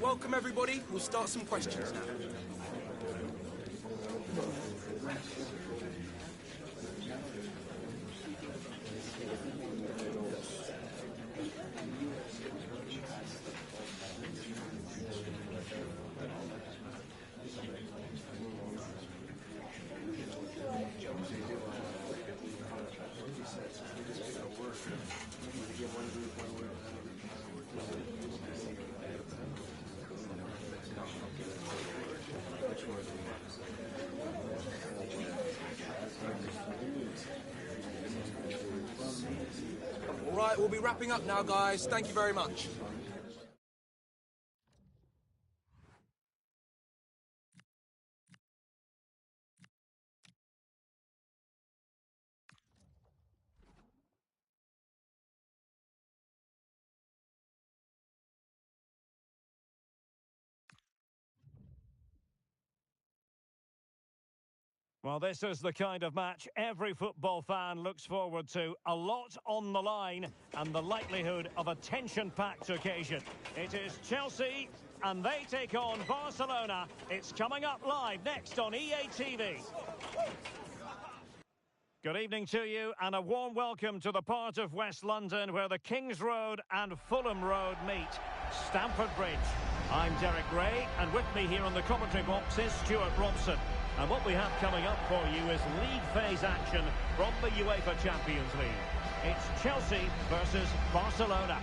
Welcome everybody, we'll start some questions now. Right, we'll be wrapping up now, guys. Thank you very much. Well, this is the kind of match every football fan looks forward to. A lot on the line and the likelihood of a tension-packed occasion. It is Chelsea and they take on Barcelona. It's coming up live next on EA TV. Good evening to you and a warm welcome to the part of West London where the Kings Road and Fulham Road meet, Stamford Bridge. I'm Derek Ray and with me here on the commentary box is Stuart Robson. And what we have coming up for you is league phase action from the UEFA Champions League. It's Chelsea versus Barcelona.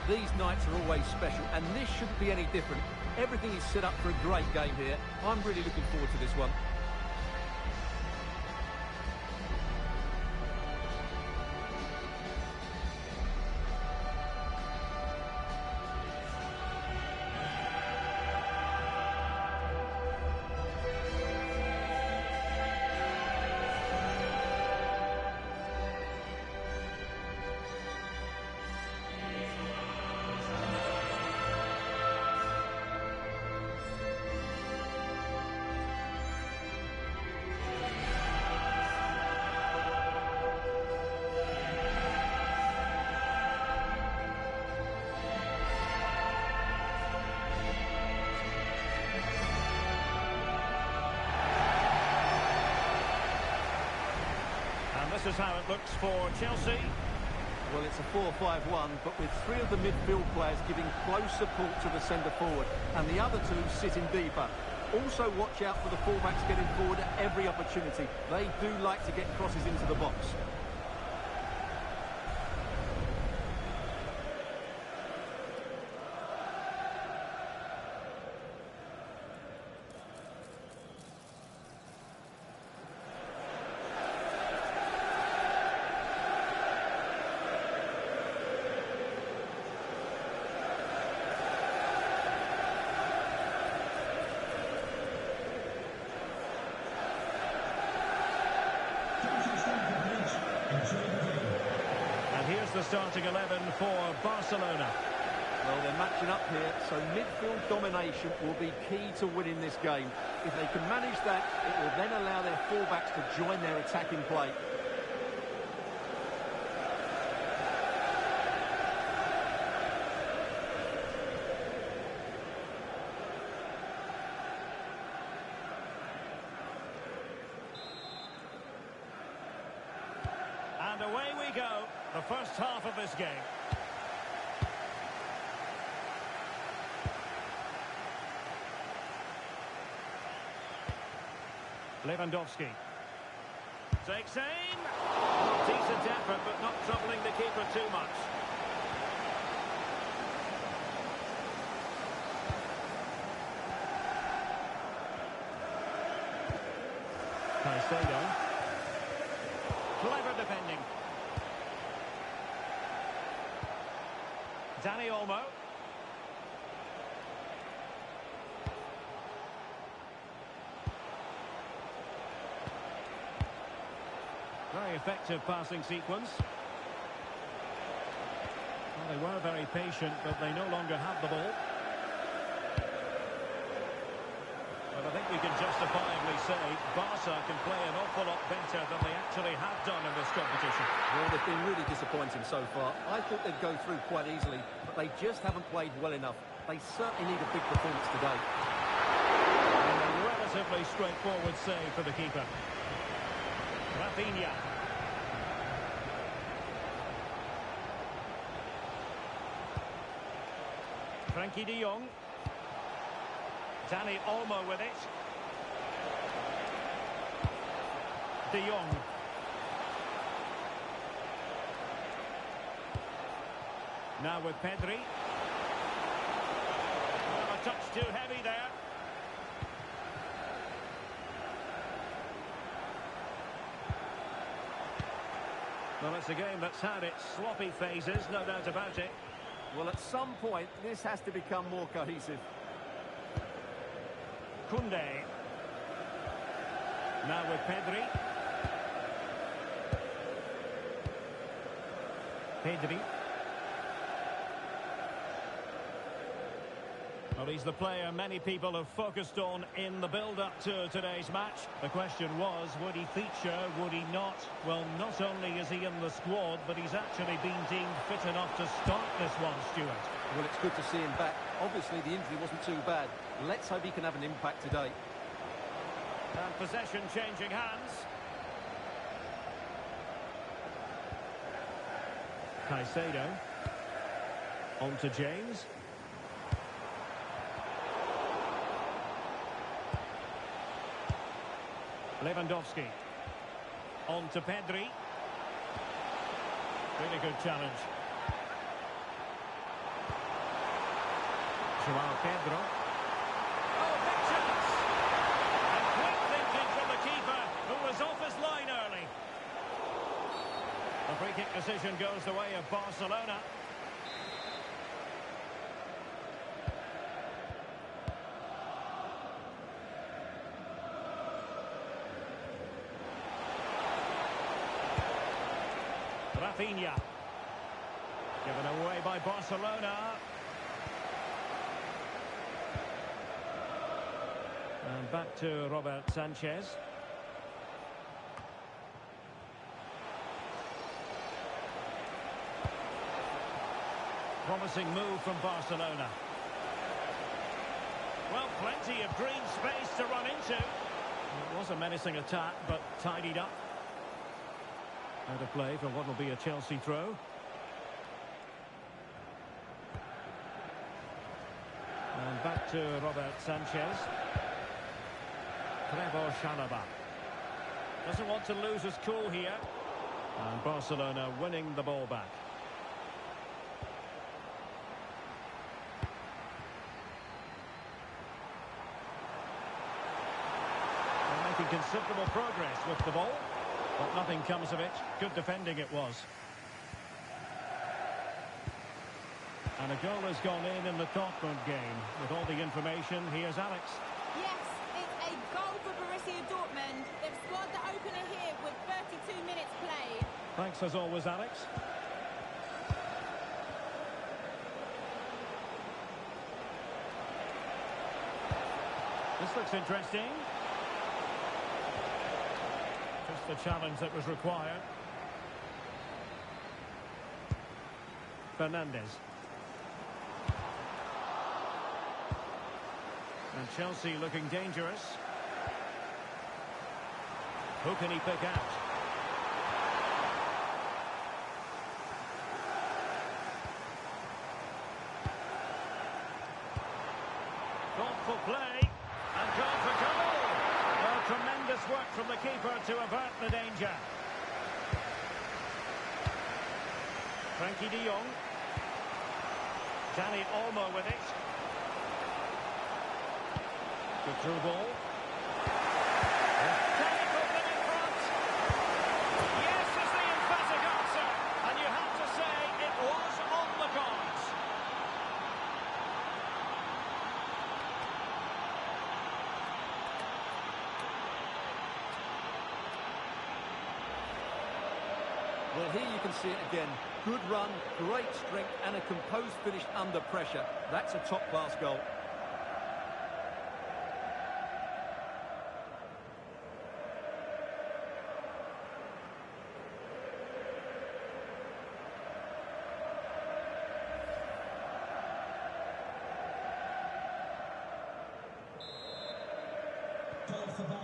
These nights are always special, and this shouldn't be any different. Everything is set up for a great game here. I'm really looking forward to this one. This is how it looks for Chelsea. Well, it's a 4-5-1, but with three of the midfield players giving close support to the centre-forward, and the other two sitting deeper. Also watch out for the fullbacks getting forward at every opportunity. They do like to get crosses into the box. And here's the starting 11 for Barcelona. Well, they're matching up here, so midfield domination will be key to winning this game. If they can manage that, it will then allow their fullbacks to join their attacking play. And away we go, the first half of this game. Lewandowski takes aim. Decent effort, but not troubling the keeper too much. Caicedo. Clever defending. Dani Olmo. Very effective passing sequence. Well, they were very patient, but they no longer have the ball. But I think we can justifiably say Barca can play an awful lot better than they actually have done in this competition. Well, they've been really disappointing so far. I thought they'd go through quite easily, but they just haven't played well enough. They certainly need a big performance today. And a relatively straightforward save for the keeper. Rafinha. Frankie de Jong. Dani Olmo with it. De Jong. Now with Pedri. Well, a touch too heavy there. Well, it's a game that's had its sloppy phases, no doubt about it. Well, at some point, this has to become more cohesive. Koundé. Now with Pedri. Pedri. Well, he's the player many people have focused on in the build-up to today's match. The question was, would he feature, would he not? Well, not only is he in the squad, but he's actually been deemed fit enough to start this one, Stuart. Well, it's good to see him back. Obviously, the injury wasn't too bad. Let's hope he can have an impact today. And possession changing hands. Caicedo. On to James. Lewandowski. On to Pedri. Really good challenge. Joao Pedro. Oh, big chance! And quick thinking from the keeper, who was off his line early. The free kick decision goes the way of Barcelona. Rafinha. Given away by Barcelona. And back to Robert Sanchez. Promising move from Barcelona. Well, plenty of green space to run into. It was a menacing attack, but tidied up. Out of play for what will be a Chelsea throw. And back to Robert Sanchez. Trevor Chalobah. Doesn't want to lose his cool here. And Barcelona winning the ball back. They're making considerable progress with the ball. But nothing comes of it. Good defending it was. And a goal has gone in the Dortmund game. With all the information, here's Alex. Yes, it's a goal for Borussia Dortmund. They've scored the opener here with 32 minutes played. Thanks as always, Alex. This looks interesting. Just the challenge that was required. Fernandes. And Chelsea looking dangerous. Who can he pick out? Thoughtful play. And gone for goal. Well, tremendous work from the keeper to avert the danger. Frankie de Jong. Dani Olmo with it. Good through ball. Dani put them in front. Yes is the emphatic answer. And you have to say it was on the cards. Well, here you can see it again. Good run, great strength, and a composed finish under pressure. That's a top-class goal.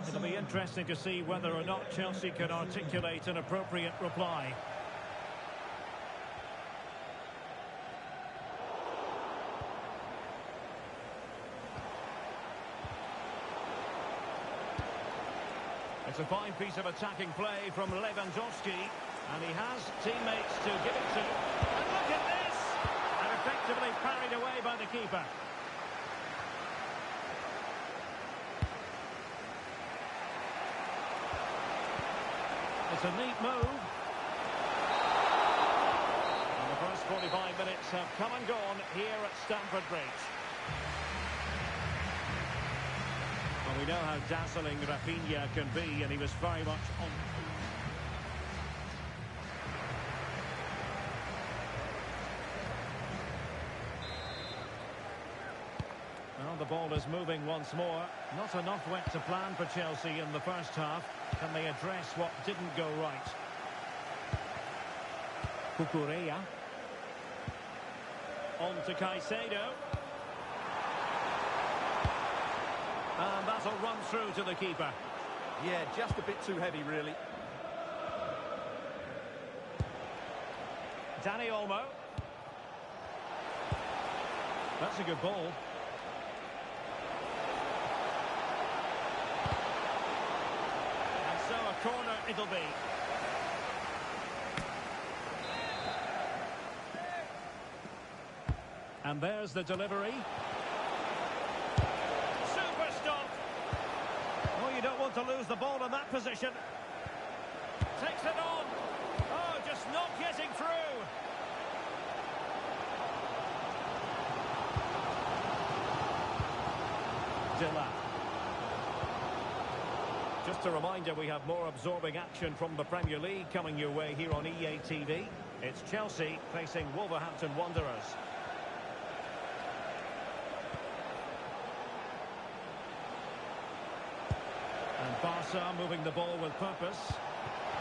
It'll be interesting to see whether or not Chelsea can articulate an appropriate reply. It's a fine piece of attacking play from Lewandowski, and he has teammates to give it to. And look at this! And effectively parried away by the keeper. It's a neat move. And the first 45 minutes have come and gone here at Stamford Bridge. Well, we know how dazzling Rafinha can be, and he was very much on. Well, the ball is moving once more. Not enough went to plan for Chelsea in the first half. Can they address what didn't go right? Cucurella. On to Caicedo. And that'll run through to the keeper. Yeah, just a bit too heavy, really. Danny Olmo. That's a good ball. And so a corner it'll be. And there's the delivery. You don't want to lose the ball in that position. Takes it on. Oh, just not getting through. Dilla. Just a reminder, we have more absorbing action from the Premier League coming your way here on EA TV. It's Chelsea facing Wolverhampton Wanderers. And Barca moving the ball with purpose.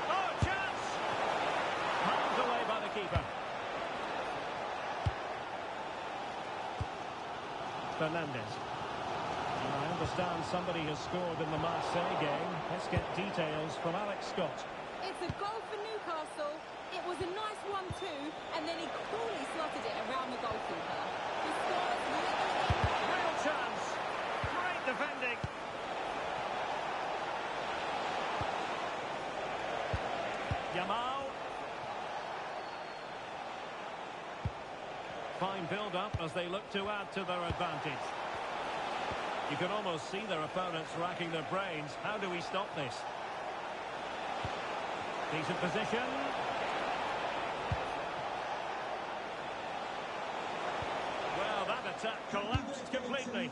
Oh, chance! Handed away by the keeper. Fernandes. I understand somebody has scored in the Marseille game. Let's get details from Alex Scott. It's a goal for Newcastle. It was a nice 1-2, and then he coolly slotted it around the goalkeeper. He scores real chance. Great defending. Yamal. Fine build-up as they look to add to their advantage. You can almost see their opponents racking their brains. How do we stop this? Decent position. Well, that attack collapsed completely.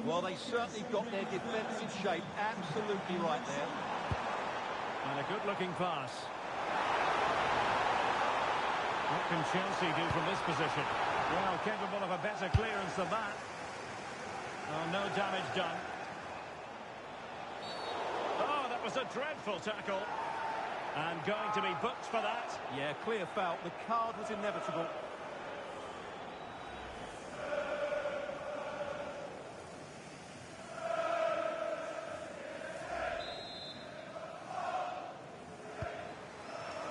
Well, they certainly got their defensive shape absolutely right there. And a good-looking pass. What can Chelsea do from this position? Well, capable of a better clearance than that. Oh, no damage done. Oh, that was a dreadful tackle. And going to be booked for that. Yeah, clear foul. The card was inevitable.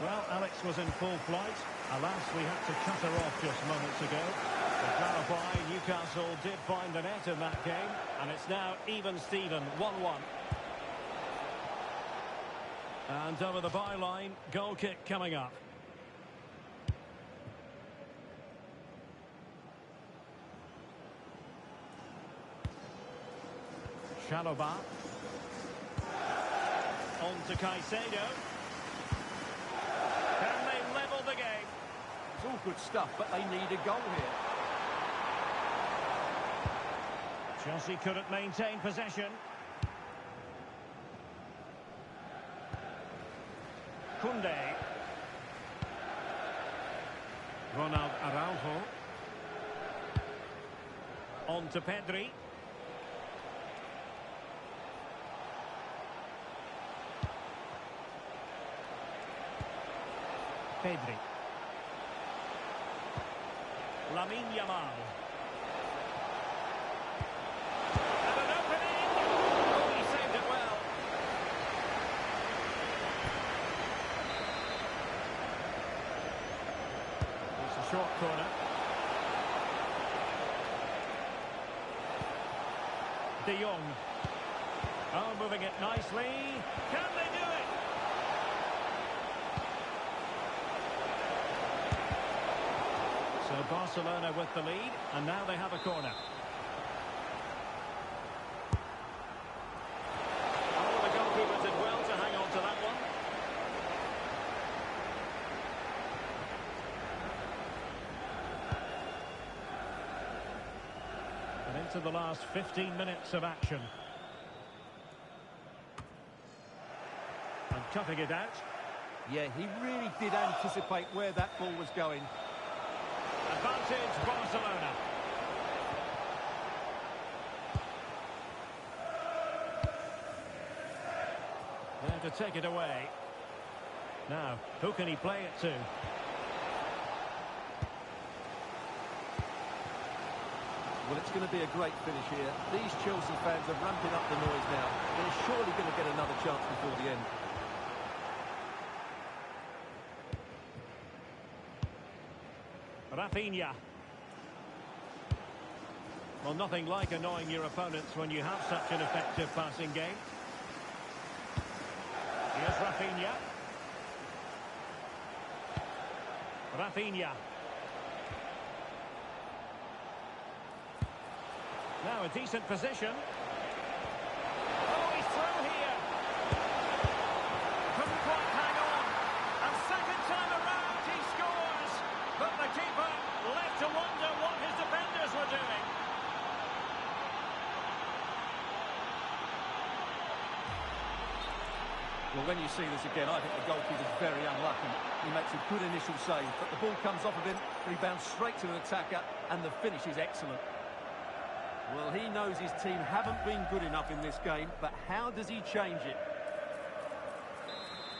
Well, Alex was in full flight. Alas, we had to cut her off just moments ago. To clarify, Newcastle did find the net in that game, and it's now even Steven, 1-1. And over the byline, goal kick coming up. Chalobah. On to Caicedo. Can they level the game? It's all good stuff, but they need a goal here. Chelsea couldn't maintain possession. Koundé. Ronald Araujo. On to Pedri. Pedri. Lamine Yamal. And an opening! Oh, he saved it well. short corner. De Jong. Oh, moving it nicely. Can they do it? So Barcelona with the lead, and now they have a corner. Oh, the goalkeeper did well to hang on to that one. And into the last 15 minutes of action. And cutting it out. Yeah, he really did anticipate where that ball was going. Advantage Barcelona. There to take it away. Now, who can he play it to? Well, it's going to be a great finish here. These Chelsea fans are ramping up the noise now. They're surely going to get another chance before the end. Rafinha. Well, nothing like annoying your opponents when you have such an effective passing game. Here's Rafinha. Rafinha. Now a decent position. Oh, he's through here. Couldn't quite hang on. And second time around he scores. But the keeper left to wonder what his defenders were doing. Well, when you see this again, I think the goalkeeper's very unlucky. He makes a good initial save, but the ball comes off of him, rebounds straight to an attacker, and the finish is excellent. Well, he knows his team haven't been good enough in this game, but how does he change it?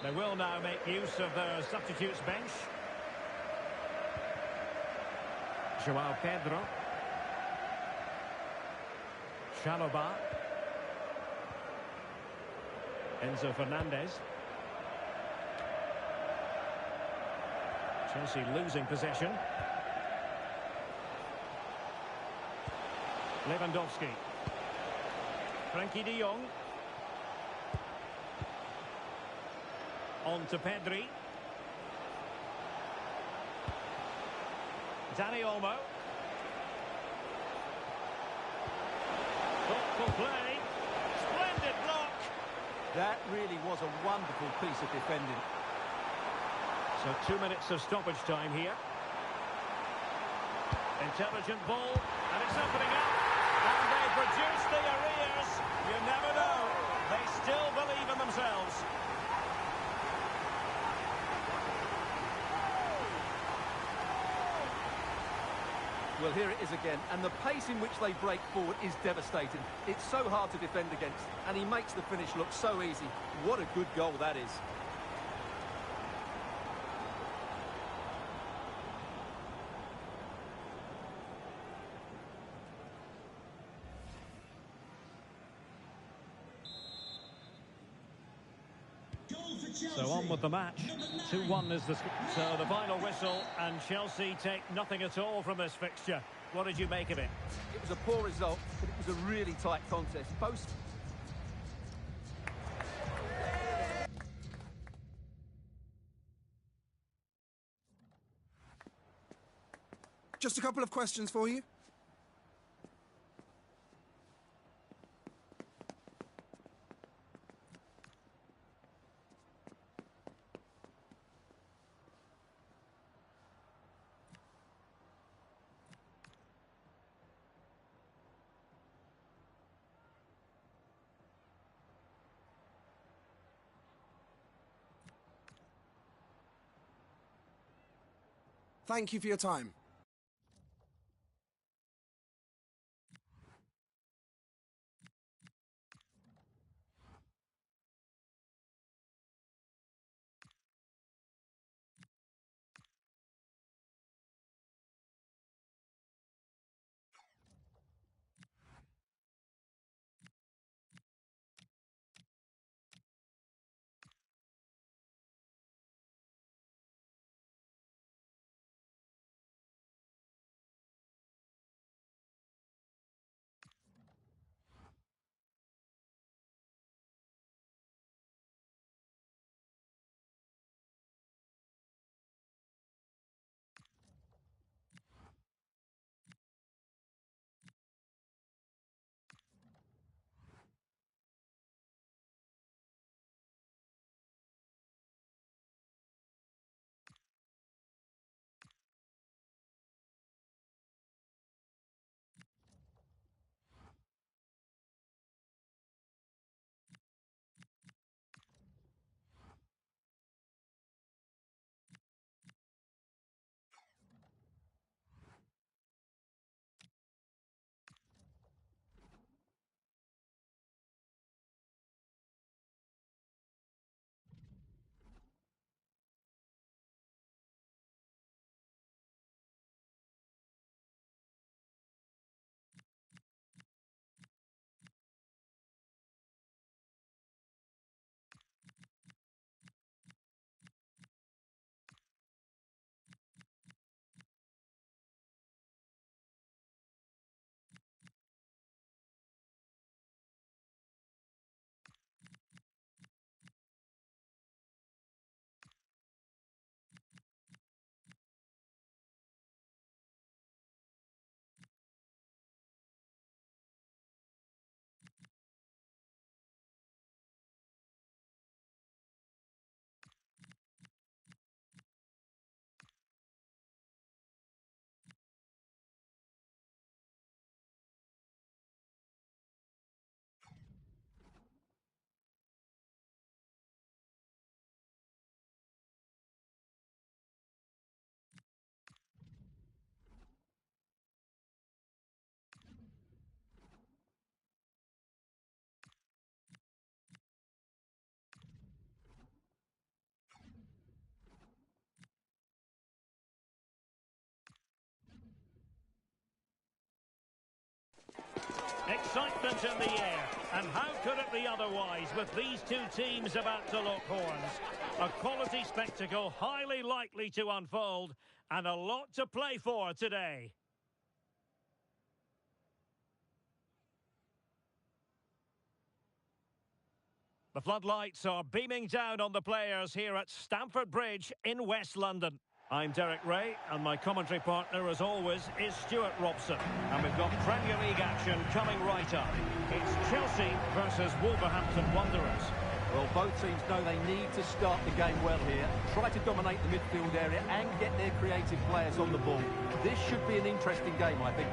They will now make use of their substitutes bench. João Pedro. Chalobah. Enzo Fernandez. Chelsea losing possession. Lewandowski. Frankie de Jong. On to Pedri. Dani Olmo. Thoughtful play. Splendid block. That really was a wonderful piece of defending. So 2 minutes of stoppage time here. Intelligent ball, and it's opening up. And they produce the arrears. You never know. They still believe in themselves. Well, here it is again, and the pace in which they break forward is devastating. It's so hard to defend against, and he makes the finish look so easy. What a good goal that is. So on with the match. 2-1 is the... So the final whistle, and Chelsea take nothing at all from this fixture. What did you make of it? It was a poor result, but it was a really tight contest. Both... Just a couple of questions for you. Thank you for your time. Excitement in the air, and how could it be otherwise with these two teams about to lock horns? A quality spectacle highly likely to unfold, and a lot to play for today. The floodlights are beaming down on the players here at Stamford Bridge in West London. I'm Derek Ray, and my commentary partner, as always, is Stuart Robson. And we've got Premier League action coming right up. It's Chelsea versus Wolverhampton Wanderers. Well, both teams know they need to start the game well here, try to dominate the midfield area and get their creative players on the ball. This should be an interesting game, I think.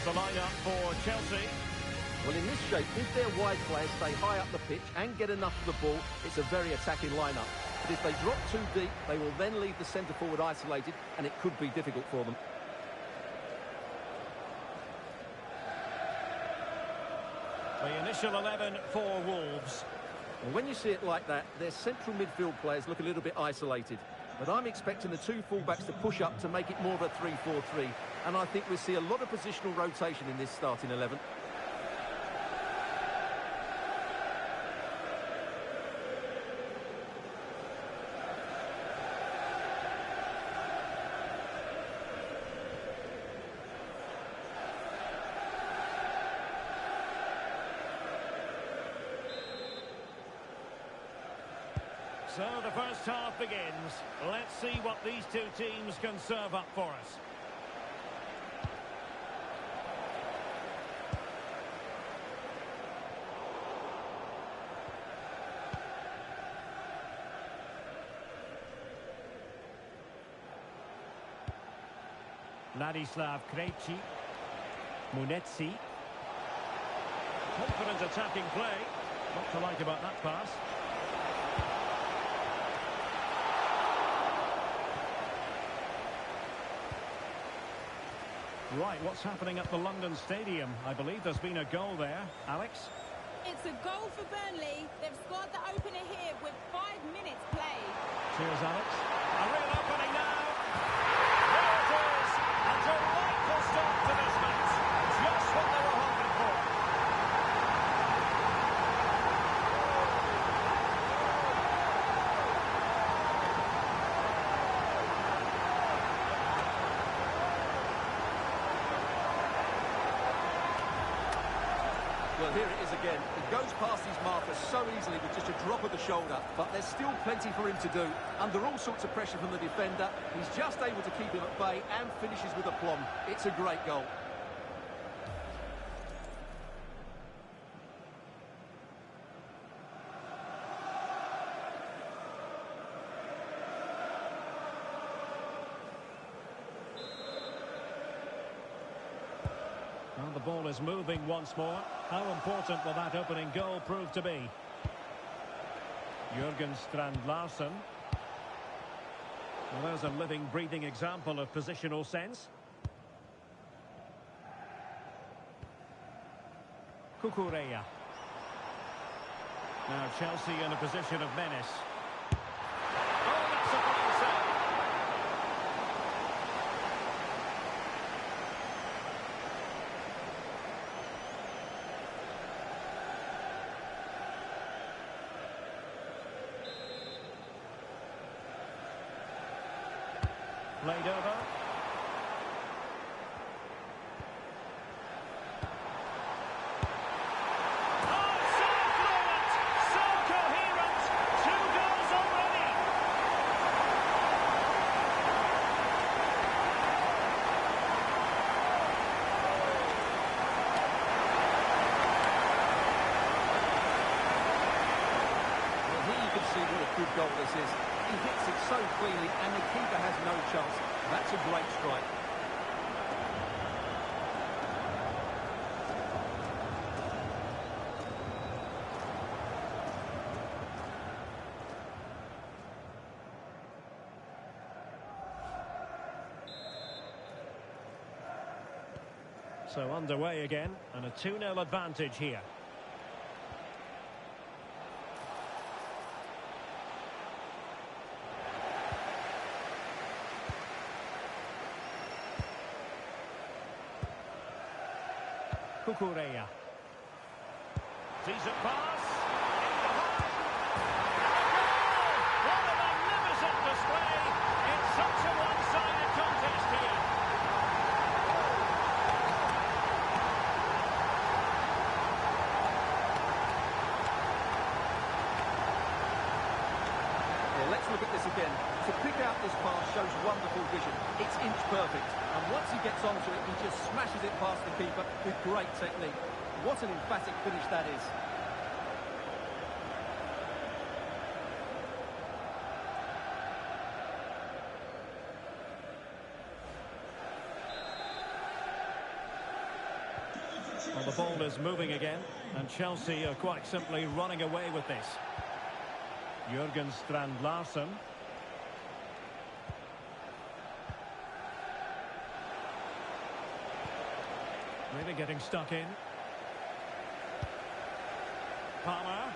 The lineup for Chelsea. Well, in this shape, if their wide players stay high up the pitch and get enough of the ball, it's a very attacking lineup. But if they drop too deep, they will then leave the centre-forward isolated, and it could be difficult for them. The initial 11 for Wolves. Well, when you see it like that, their central midfield players look a little bit isolated. But I'm expecting the two fullbacks to push up to make it more of a 3-4-3. And I think we'll see a lot of positional rotation in this starting 11. So the first half begins. Let's see what these two teams can serve up for us. Ladislav Krejci, Munetsi. Confident attacking play. What to like about that pass? Right, what's happening at the London Stadium? I believe there's been a goal there. Alex? It's a goal for Burnley. They've scored the opener here with 5 minutes played. Cheers, Alex. A real opening now. There it is. A delightful start to this match. Just what they were hoping for. Well, here it is again. He goes past his marker so easily with just a drop of the shoulder, but there's still plenty for him to do. Under all sorts of pressure from the defender, he's just able to keep him at bay and finishes with aplomb. It's a great goal. Well, the ball is moving once more. How important will that opening goal prove to be? Jürgen Strand Larsen. Well, there's a living, breathing example of positional sense. Cucurella. Now Chelsea in a position of menace. Oh, that's a fine save. Played over. Oh, so fluent, so coherent. 2 goals already. see what a good goal this is. He hits it so cleanly and the keeper has no chance. That's a great strike. So underway again, and a 2-0 advantage here. Cucurella. Decent pass. What a magnificent display. It's such a one-sided contest here. Let's look at this again. To pick out this pass shows wonderful vision. It's inch perfect. And once he gets onto it, he just smashes it past the keeper with great technique. What an emphatic finish that is. Well, the ball is moving again, and Chelsea are quite simply running away with this. Jurgen Strand Larsen. Really getting stuck in. Palmer.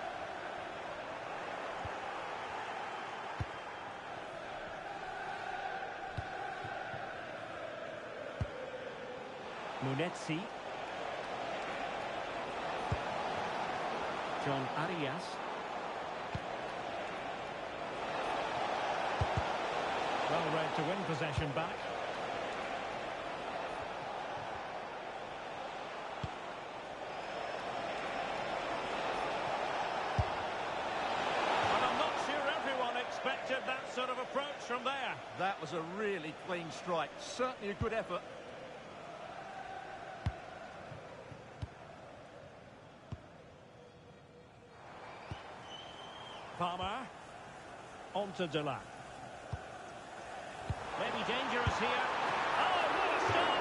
Munetsi. John Arias. Well read to win possession back. And I'm not sure everyone expected that sort of approach from there. That was a really clean strike. Certainly a good effort. Palmer. On to Delac. Maybe dangerous here. Oh, what a stop!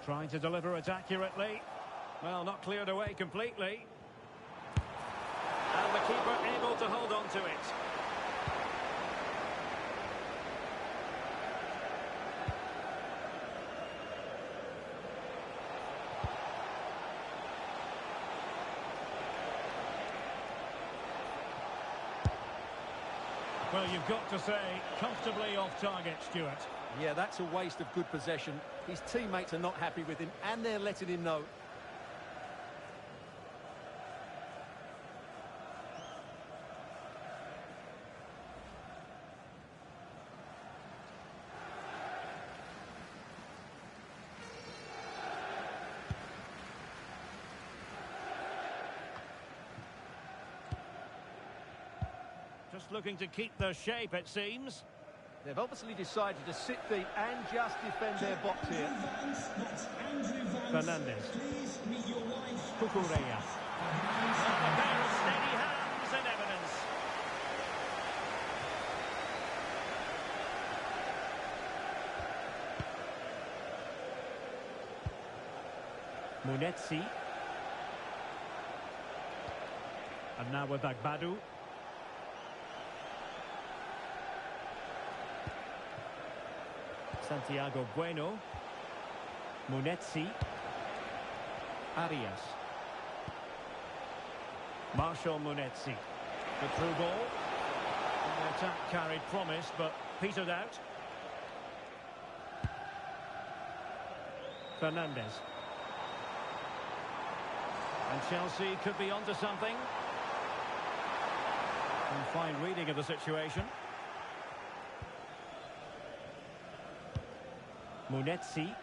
Trying to deliver it accurately. Well, not cleared away completely. And the keeper able to hold on to it. Well, you've got to say, comfortably off target, Stuart. Yeah, that's a waste of good possession. His teammates are not happy with him, and they're letting him know. Just looking to keep their shape, it seems. They've obviously decided to sit deep and just defend their box here. Fernandez. Cucurella. A pair of steady hands in evidence. Munetsi. And now we're back, Badu. Santiago Bueno. Munetsi. Arias. Marshall Munetsi. The through ball. The attack carried promise, but petered out. Fernandez. And Chelsea could be onto something. And fine reading of the situation. Munetsi.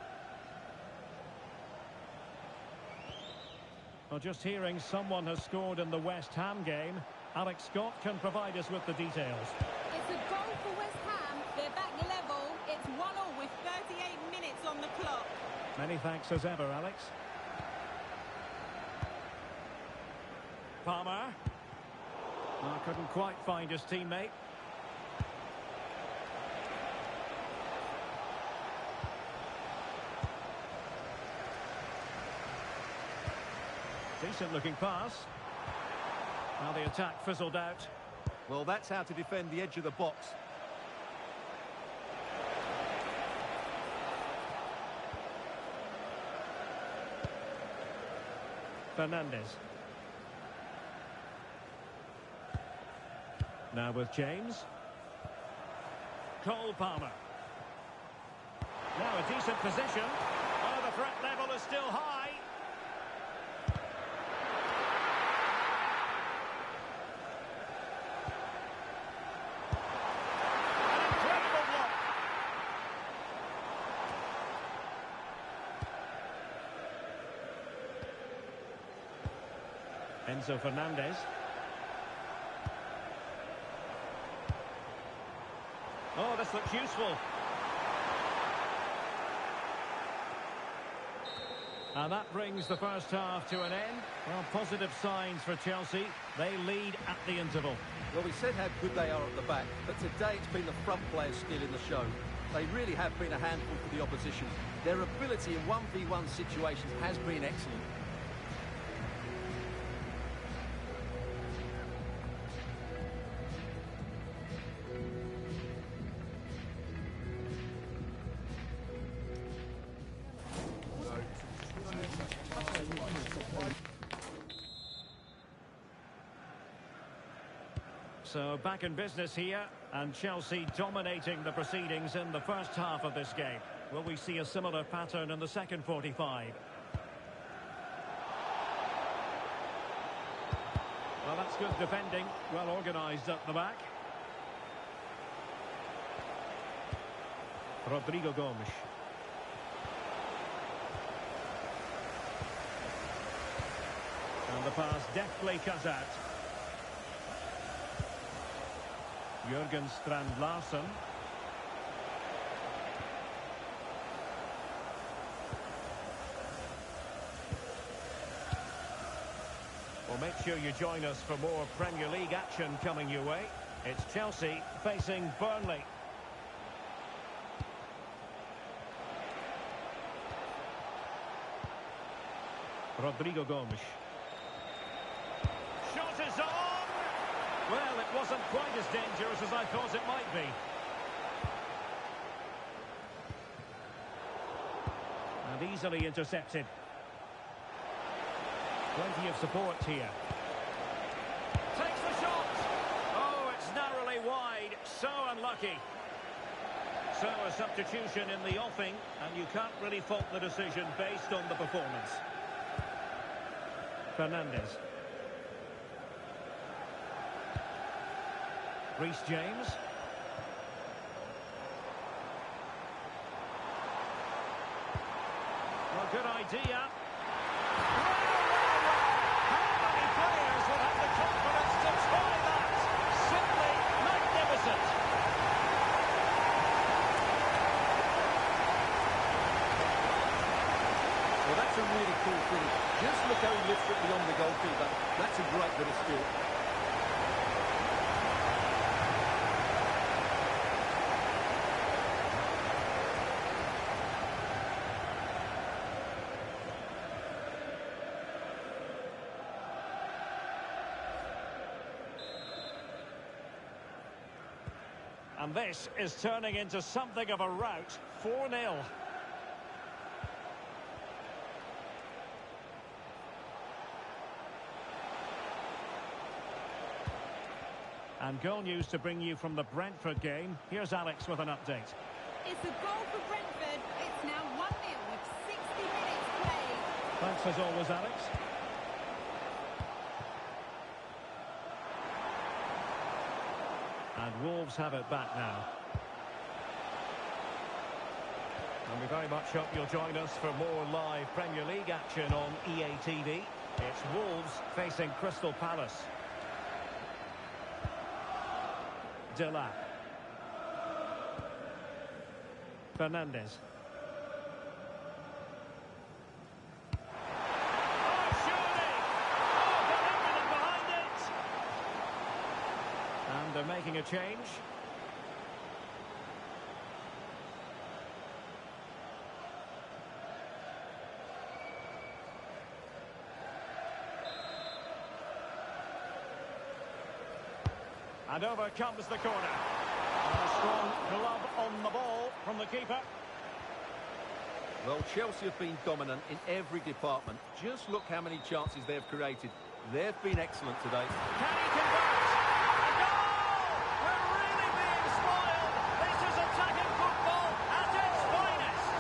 Well, just hearing someone has scored in the West Ham game. Alex Scott can provide us with the details. It's a goal for West Ham. They're back level. It's 1-1 with 38 minutes on the clock. Many thanks as ever, Alex. Palmer. Oh, couldn't quite find his teammate. Decent looking pass. Now the attack fizzled out. Well, that's how to defend the edge of the box. Fernandes. Now with James. Cole Palmer. Now a decent position. Oh, the threat level is still high. Enzo Fernandez. Oh, this looks useful. And that brings the first half to an end. Well, positive signs for Chelsea. They lead at the interval. Well, we said how good they are at the back, but today it's been the front players still in the show. They really have been a handful for the opposition. Their ability in 1v1 situations has been excellent. So back in business here, and Chelsea dominating the proceedings in the first half of this game. Will we see a similar pattern in the second 45? Well, that's good defending, well organised at the back. Rodrigo Gomes. And the pass deftly cut out. Jurgen Strand Larsen. Well, make sure you join us for more Premier League action coming your way. It's Chelsea facing Burnley. Rodrigo Gomes. Shot is on! Well, it wasn't quite as dangerous as I thought it might be. And easily intercepted. Plenty of support here. Takes the shot! Oh, it's narrowly wide. So unlucky. So a substitution in the offing, and you can't really fault the decision based on the performance. Fernandes. Reece James. Well, good idea. How many players will have the confidence to try that? Simply magnificent. Well, that's a really cool finish. Just look how he lifts it beyond the goalkeeper. That's a great bit of skill. And this is turning into something of a rout. 4-0. And goal news to bring you from the Brentford game. Here's Alex with an update. It's a goal for Brentford. It's now 1-0 with 60 minutes played. Thanks as always, Alex. And Wolves have it back now. And we very much hope you'll join us for more live Premier League action on EA TV. It's Wolves facing Crystal Palace. Dela. Fernandez. Oh, surely! Oh, got behind it! And they're making a change. And over comes the corner. And a strong glove on the ball from the keeper. Well, Chelsea have been dominant in every department. Just look how many chances they've created. They've been excellent today. Can he convert? A goal! We're really being spoiled. This is attacking football at its finest.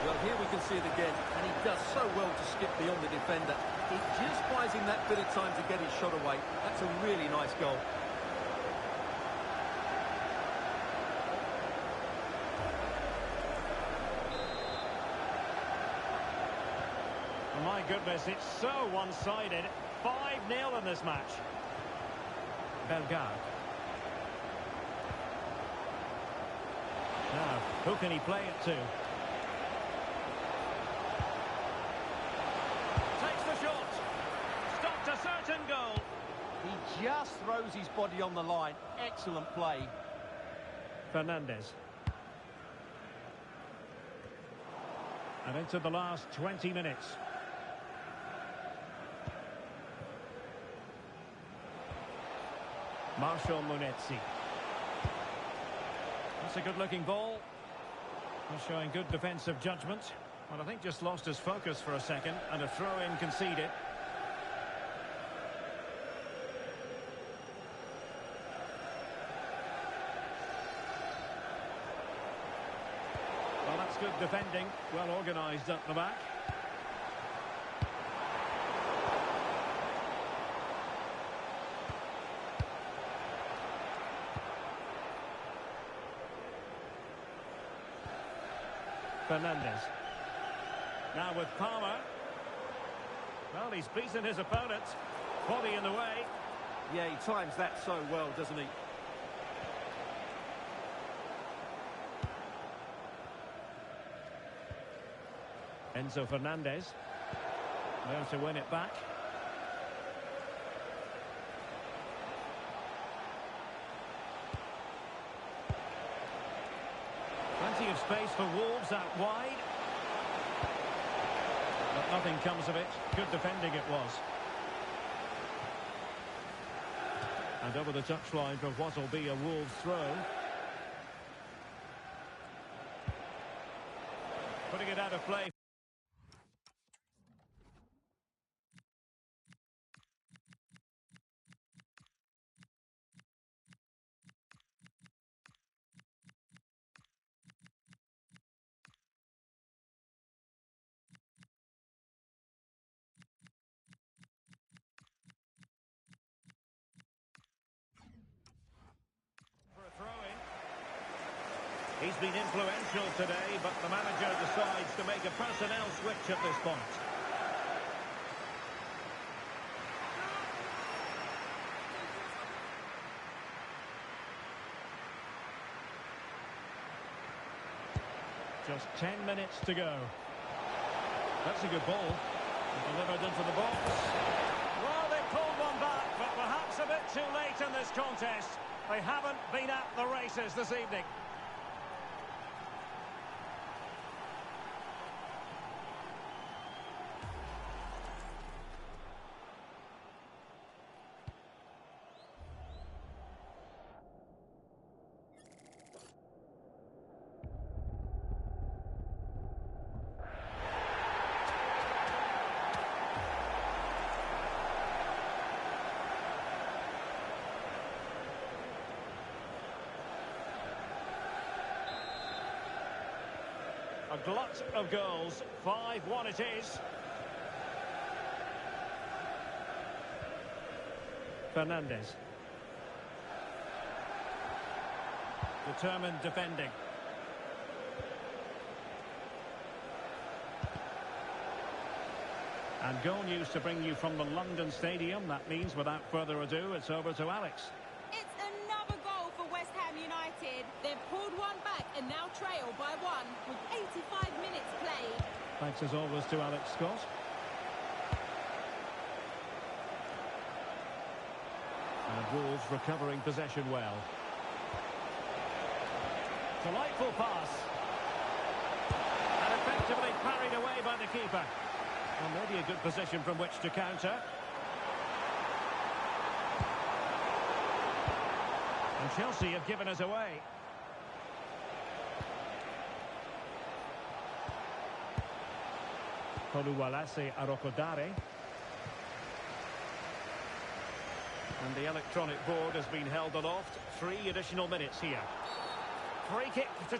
Well, here we can see it again, and he does so well to skip beyond the defender. It just buys him that bit of time to get his shot away. That's a really nice goal. Oh my goodness, it's so one-sided. 5-0 in this match. Bellegarde. Now, who can he play it to? Takes the shot. Stopped a certain goal. He just throws his body on the line. Excellent play. Fernandez. And into the last 20 minutes. Marshall Munetzi. That's a good-looking ball. He's showing good defensive judgment. Well, I think just lost his focus for a second, and a throw-in conceded. Well, that's good defending. Well organised up the back. Fernandez. Now with Palmer. Well, he's beaten his opponent. Body in the way. Yeah, he times that so well, doesn't he? Enzo Fernandez. There to win it back. Plenty of space for Wolves out wide. But nothing comes of it. Good defending it was. And over the touchline for what will be a Wolves throw. Putting it out of play. He's been influential today, but the manager decides to make a personnel switch at this point. Just 10 minutes to go. That's a good ball. Delivered into the box. Well, they pulled one back, but perhaps a bit too late in this contest. They haven't been at the races this evening. A glut of goals. 5-1 it is. Fernandez. Determined defending. And goal news to bring you from the London Stadium. That means, without further ado, it's over to Alex. It's another goal for West Ham United. They've pulled one back and now trail by one with 85 minutes played. Thanks as always to Alex Scott. And Wolves recovering possession well. Delightful pass. And effectively parried away by the keeper. Well, maybe a good position from which to counter. And Chelsea have given us away. Oluwalase Arokodare. And the electronic board has been held aloft. 3 additional minutes here. Free kick to...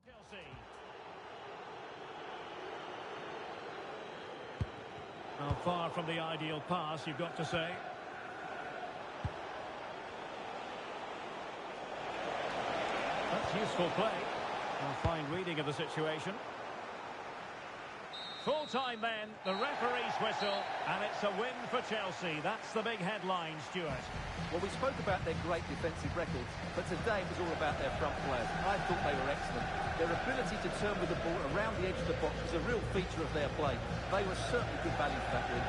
Chelsea. Well, far from the ideal pass, you've got to say. That's useful play. A fine reading of the situation. Full time then, the referee's whistle, and it's a win for Chelsea. That's the big headline, Stuart. Well, we spoke about their great defensive records, but today it was all about their front players. I thought they were excellent. Their ability to turn with the ball around the edge of the box was a real feature of their play. They were certainly good value for that win.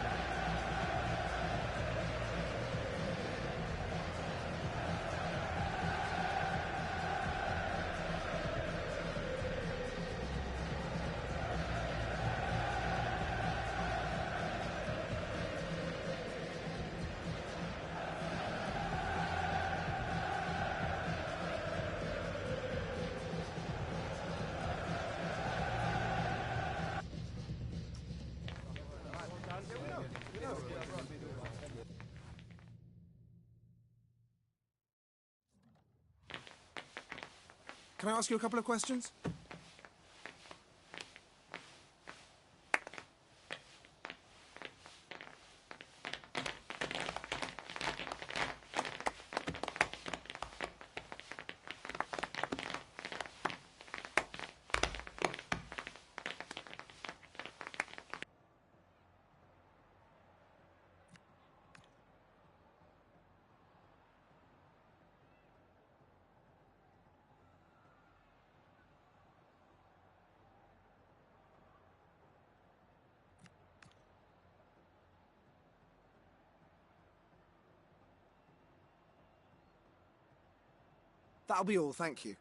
Can I ask you a couple of questions? That'll be all, thank you.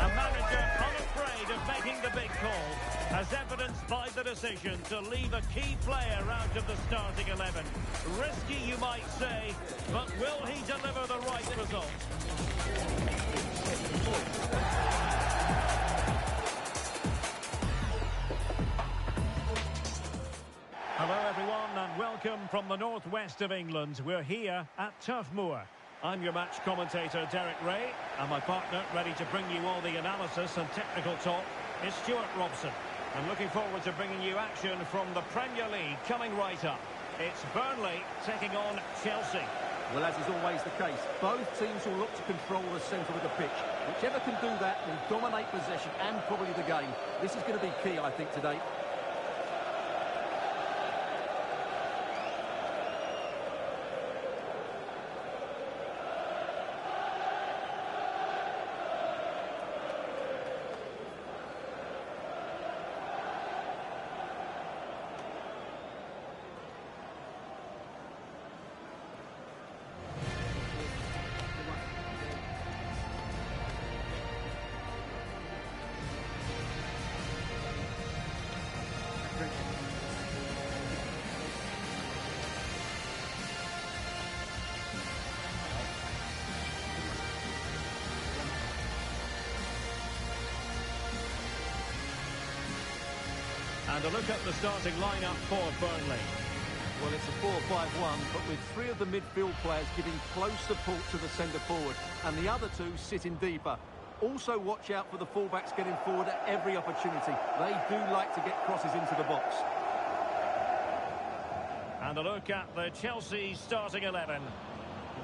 A manager unafraid of making the big call, as evidenced by the decision to leave a key player out of the starting 11. Risky, you might say, but will he deliver the right result? Hello everyone and welcome from the northwest of England. We're here at Turf Moor. I'm your match commentator Derek Ray, and my partner ready to bring you all the analysis and technical talk is Stuart Robson. I'm looking forward to bringing you action from the Premier League coming right up. It's Burnley taking on Chelsea. Well, as is always the case, both teams will look to control the centre of the pitch. Whichever can do that will dominate possession and probably the game. This is going to be key, I think, today. And a look at the starting lineup for Burnley. Well, it's a 4-5-1, but with three of the midfield players giving close support to the centre forward, and the other two sitting deeper. Also watch out for the fullbacks getting forward at every opportunity. They do like to get crosses into the box. And a look at the Chelsea starting 11.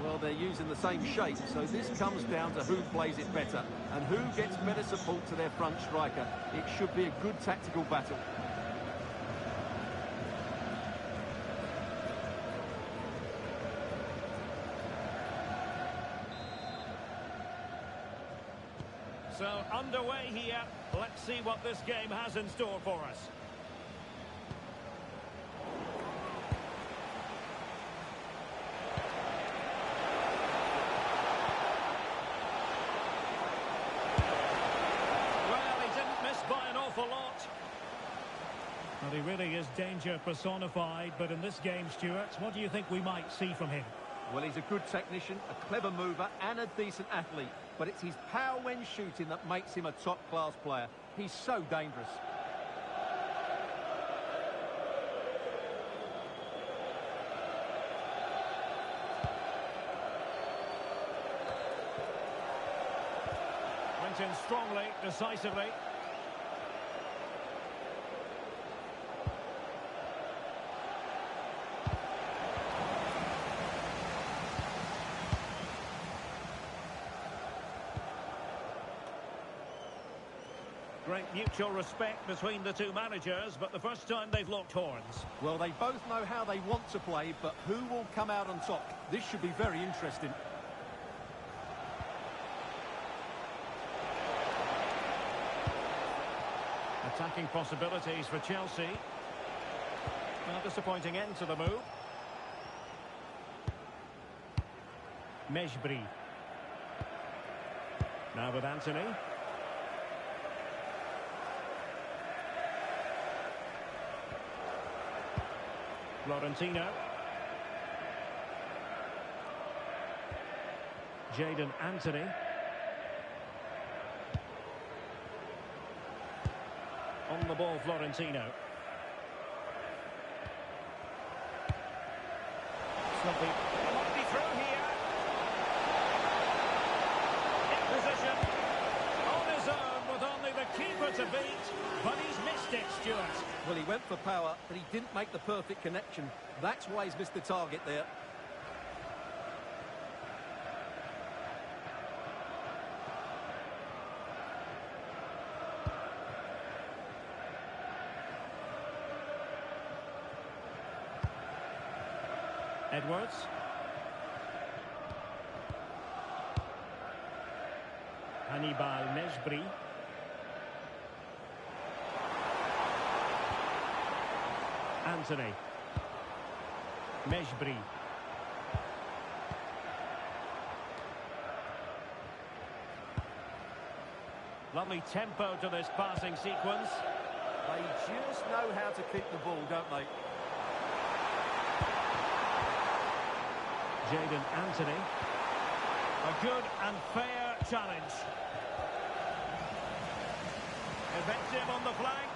Well, they're using the same shape, so this comes down to who plays it better and who gets better support to their front striker. It should be a good tactical battle. So, underway here. Let's see what this game has in store for us. Well, he didn't miss by an awful lot. Well, he really is danger personified, but in this game, Stuart, what do you think we might see from him? Well, he's a good technician, a clever mover and a decent athlete. But it's his power when shooting that makes him a top-class player. He's so dangerous. Went in strongly, decisively. Great mutual respect between the two managers, but the first time they've locked horns. Well, they both know how they want to play, but who will come out on top? This should be very interesting. Attacking possibilities for Chelsea. Well, disappointing end to the move. Mejbri. Now with Anthony. Florentino. Jadon Anthony. On the ball, Florentino. Something. He might be through here. In position. On his own with only the keeper to beat. But he's missed it, Stuart. Well, he went for power, but he didn't make the perfect connection. That's why he's missed the target there. Edwards. Hannibal Mejbri. Anthony. Mejbri. Lovely tempo to this passing sequence. They just know how to keep the ball, don't they? Jadon Anthony. A good and fair challenge. Effective on the flank.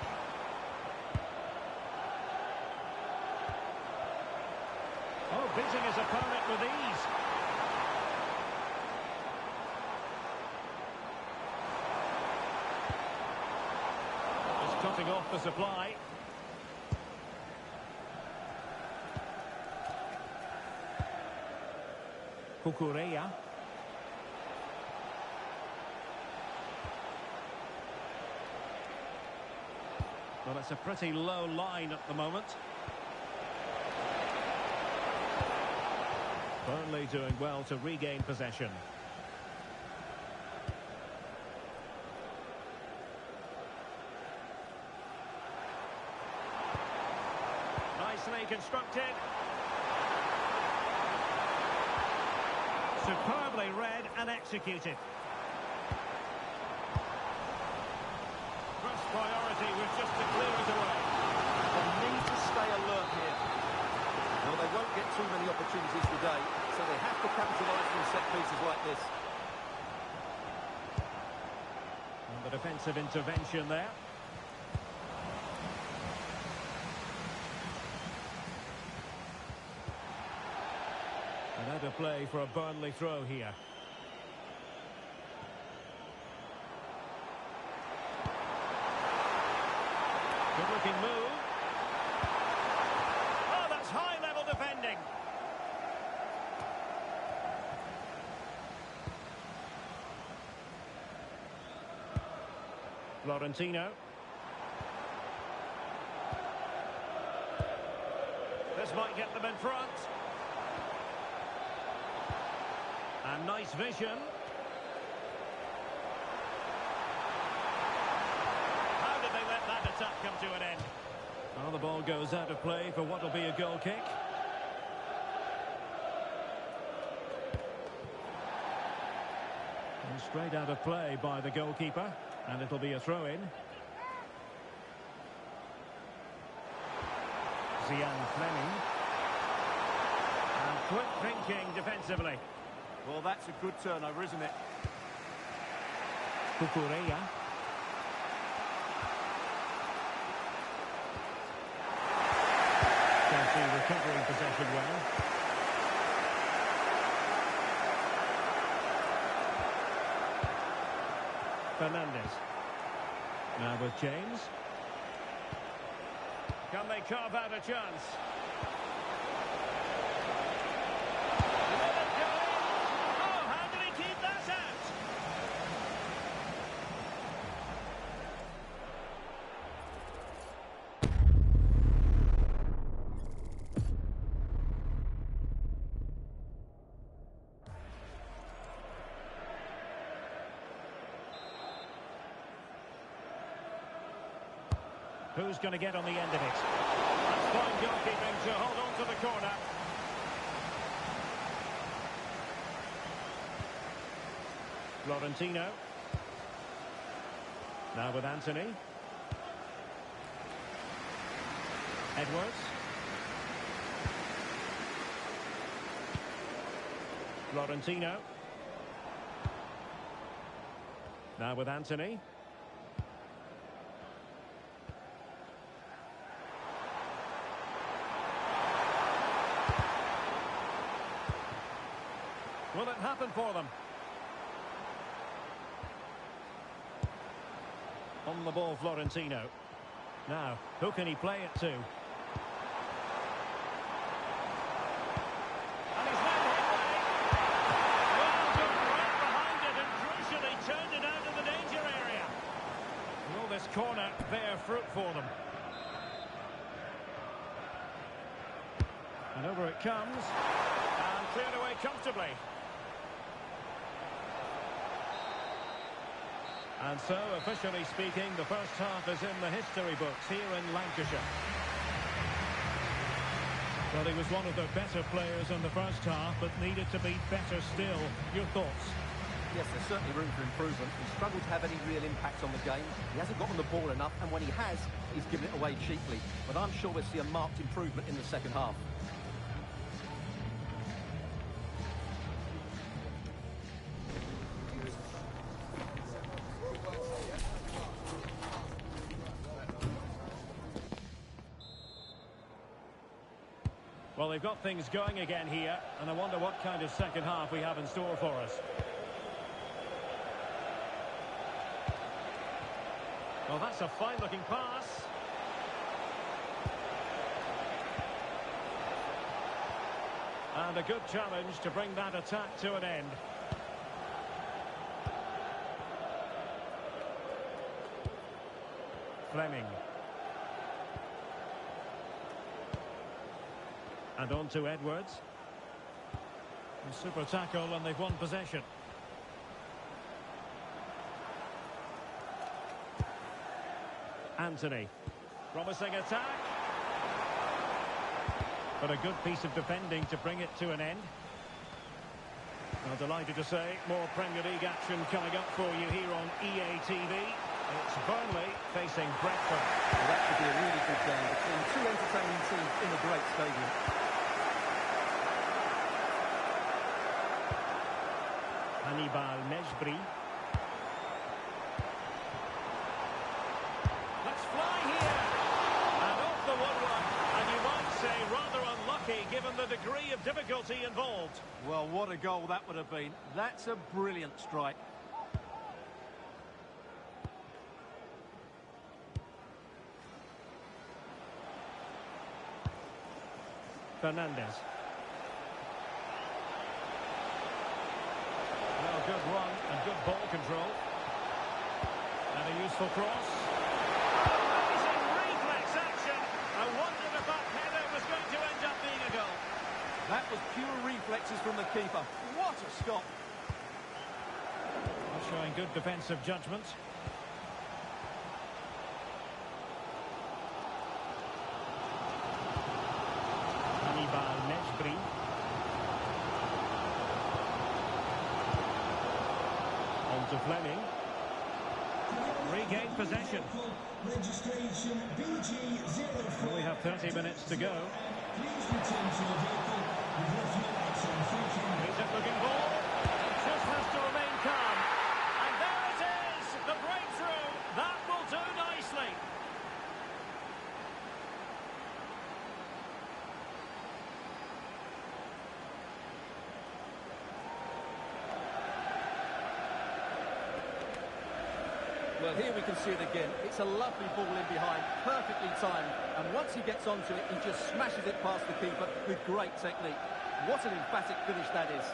Oh, beating his opponent with ease. Just cutting off the supply. Kukureya. Well, it's a pretty low line at the moment. Burnley doing well to regain possession. Nicely constructed. Superbly read and executed. First priority was just to clear it away. They need to stay alert here. Well, they won't get too many opportunities today, so they have to capitalise from set pieces like this. And the defensive intervention there. And out of play for a Burnley throw here. Good-looking move. Oh, that's high-level defending. Florentino. This might get them in front. And nice vision. How did they let that attack come to an end? Well, the ball goes out of play for what will be a goal kick. And straight out of play by the goalkeeper. And it'll be a throw-in. Zian Fleming. And Quick thinking defensively. Well, that's a good turnover, isn't it? Cucurella. Chelsea recovering possession well. Fernandes. Now with James. Can they carve out a chance? Let it go in. Oh, how did he keep that out? Who's going to get on the end of it? That's fine goalkeeping to hold on to the corner. Florentino. Now with Anthony. Edwards. Florentino. Now with Anthony. Will it happen for them? On the ball, Florentino. Now, who can he play it to? And he's made headway. Well done, right behind it, and crucially turned it out of the danger area. Will this corner bear fruit for them? And over it comes. And cleared away comfortably. And so, officially speaking, the first half is in the history books here in Lancashire. Well, he was one of the better players in the first half, but needed to be better still. Your thoughts? Yes, there's certainly room for improvement. He's struggled to have any real impact on the game. He hasn't gotten the ball enough, and when he has, he's given it away cheaply. But I'm sure we'll see a marked improvement in the second half. Well, they've got things going again here, and I wonder what kind of second half we have in store for us. Well, that's a fine-looking pass. And a good challenge to bring that attack to an end. Fleming. And on to Edwards. A super tackle, and they've won possession. Anthony. Promising attack. But a good piece of defending to bring it to an end. Well, delighted to say, more Premier League action coming up for you here on EA TV. It's Burnley facing Brentford. Well, that could be a really good game between two entertaining teams in a great stadium. Hannibal Mejbri. Let's fly here. And off the woodwork. And you might say rather unlucky given the degree of difficulty involved. Well, what a goal that would have been. That's a brilliant strike. Fernandes. Well, good run and good ball control. And a useful cross. Amazing reflex action. I wondered if that header was going to end up being a goal. That was pure reflexes from the keeper. What a stop. Showing good defensive judgment. Hannibal Mejbri. On to Fleming. Regain possession. Registration BG04. We have 30 minutes to go. Please return to your vehicle with your fuel. So free kick. He's at looking ball. He just has to remain calm. And there it is! The breakthrough! That will do nicely. Well, here we can see it again. It's a lovely ball in behind, perfectly timed. And once he gets onto it, he just smashes it past the keeper with great technique. What an emphatic finish that is.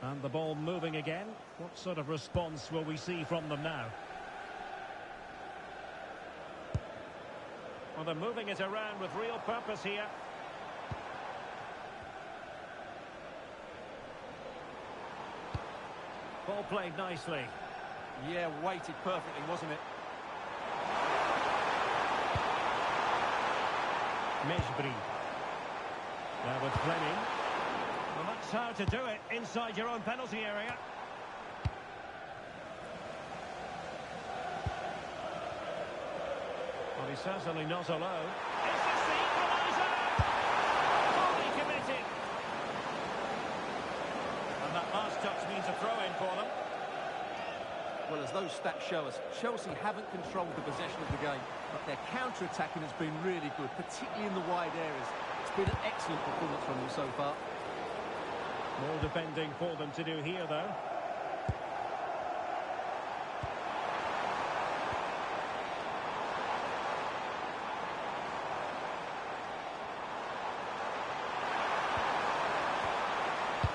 And the ball moving again. What sort of response will we see from them now? Well, they're moving it around with real purpose here. Ball played nicely. Yeah, weighted perfectly, wasn't it? Mejbri. Now with Fleming. Well, that's how to do it inside your own penalty area. Well, he's certainly not alone. Is this the equaliser? Fully committed. And that last touch means a throw-in for them. Well, as those stats show us, Chelsea haven't controlled the possession of the game, but their counter-attacking has been really good, particularly in the wide areas. It's been an excellent performance from them so far. More defending for them to do here, though.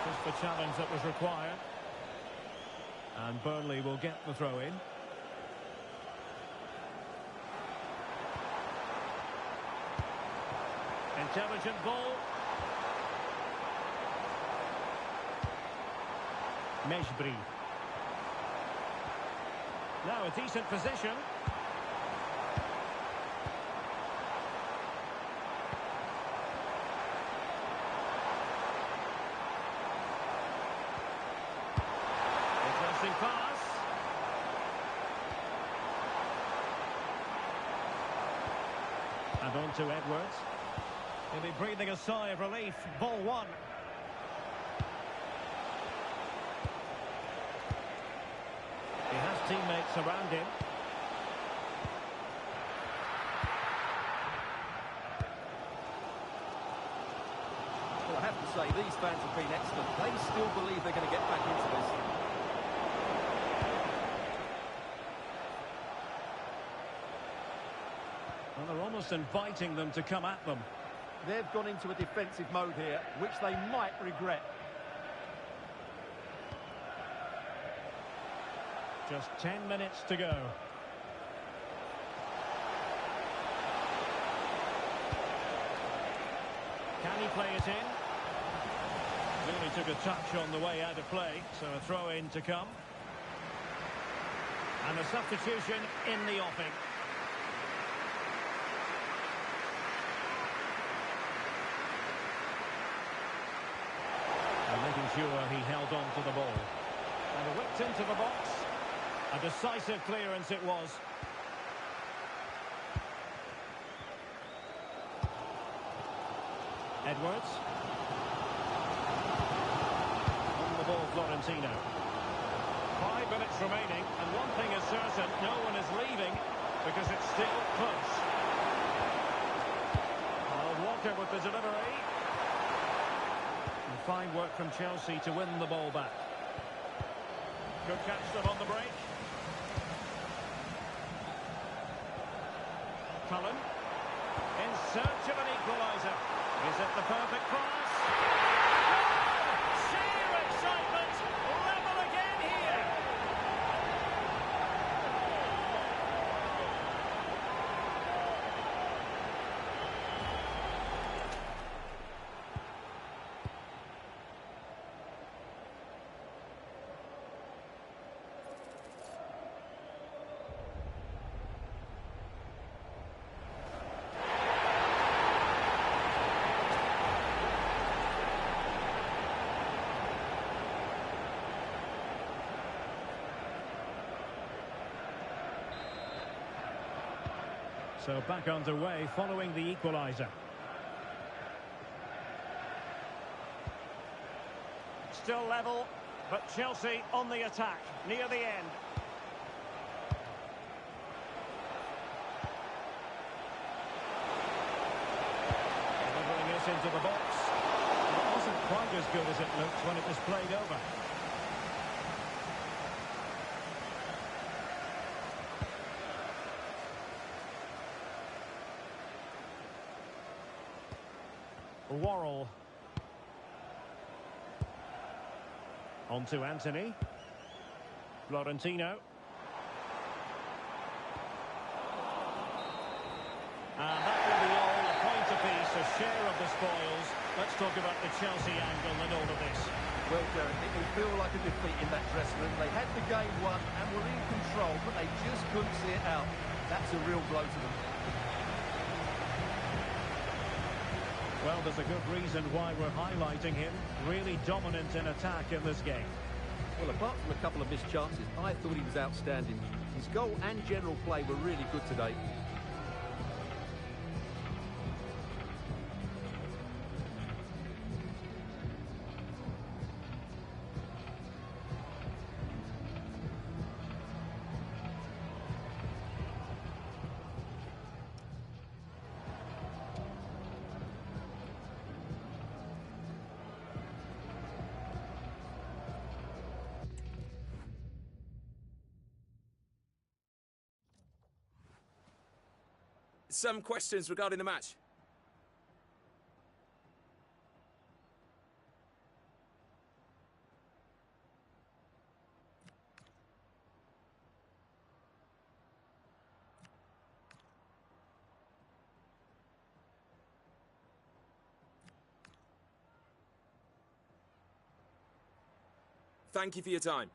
Just the challenge that was required. And Burnley will get the throw-in. Intelligent ball. Mejbri. Now a decent position. Interesting pass. And on to Edwards. He'll be breathing a sigh of relief. Ball one. He has teammates around him. Well, I have to say, these fans have been excellent. They still believe they're going to get back into this. And they're almost inviting them to come at them. They've gone into a defensive mode here, which they might regret. Just 10 minutes to go. Can he play it in? Really took a touch on the way out of play, so a throw-in to come. And a substitution in the offing. And making sure he held on to the ball. And whipped into the box. A decisive clearance it was. Edwards. On the ball, Florentino. 5 minutes remaining, and one thing is certain, no one is leaving because it's still close. Walker with the delivery. And fine work from Chelsea to win the ball back. Good catch them on the break. Cullen. In search of an equaliser. Is it the perfect cross? Sheer excitement. Level again here. So back underway following the equaliser. Still level, but Chelsea on the attack near the end. Delivering it into the box. It wasn't quite as good as it looked when it was played over. Worrell. On to Anthony. Florentino. And that will be all, a point apiece, a share of the spoils. Let's talk about the Chelsea angle and all of this. Well, Derek, it will feel like a defeat in that dressing room. They had the game won and were in control, but they just couldn't see it out. That's a real blow to them. Well, there's a good reason why we're highlighting him. Really dominant in attack in this game. Well, apart from a couple of missed chances, I thought he was outstanding. His goal and general play were really good today. Some questions regarding the match. Thank you for your time.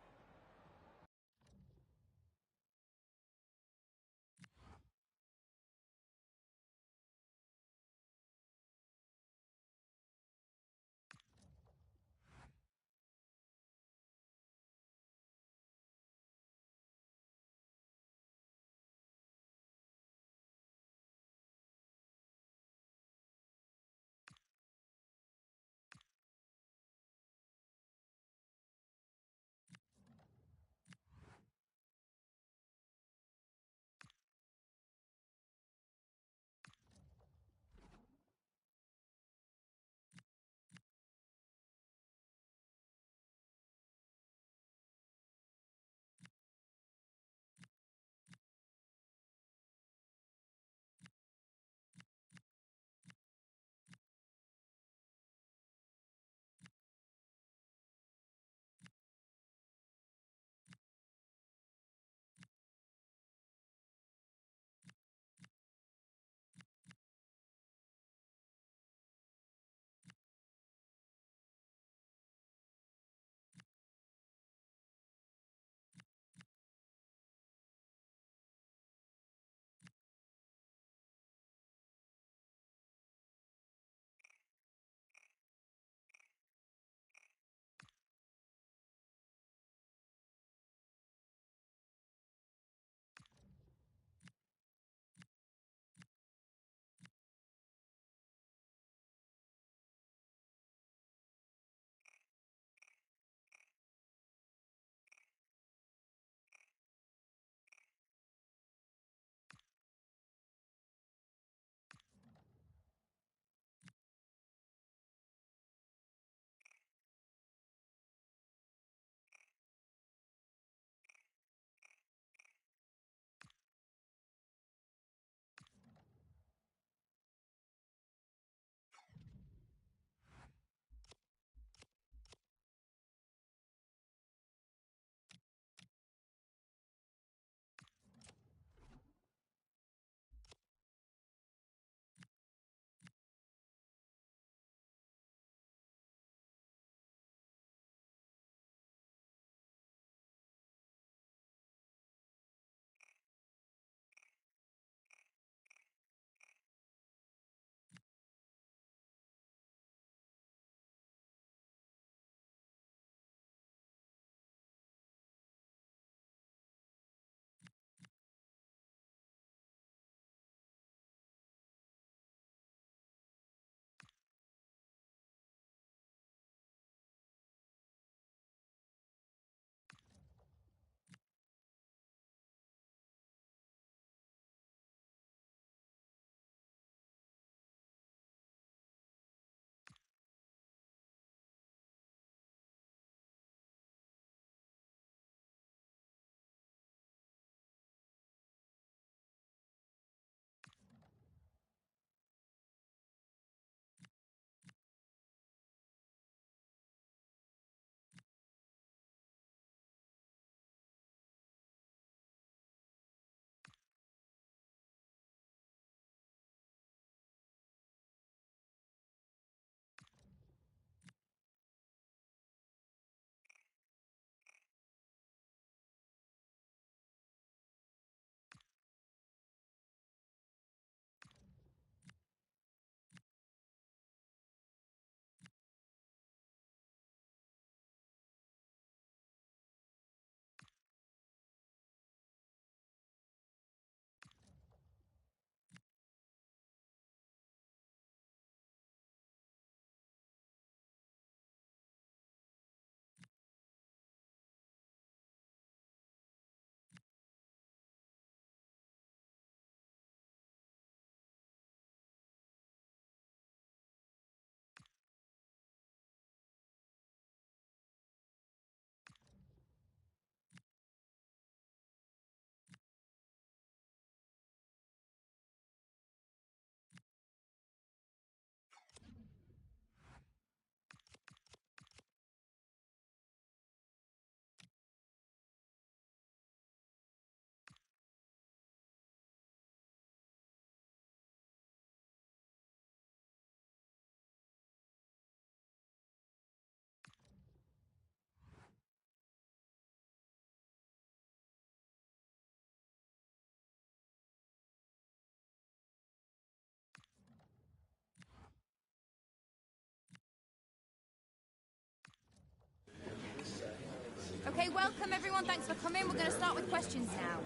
everyone, thanks for coming. We're going to start with questions now.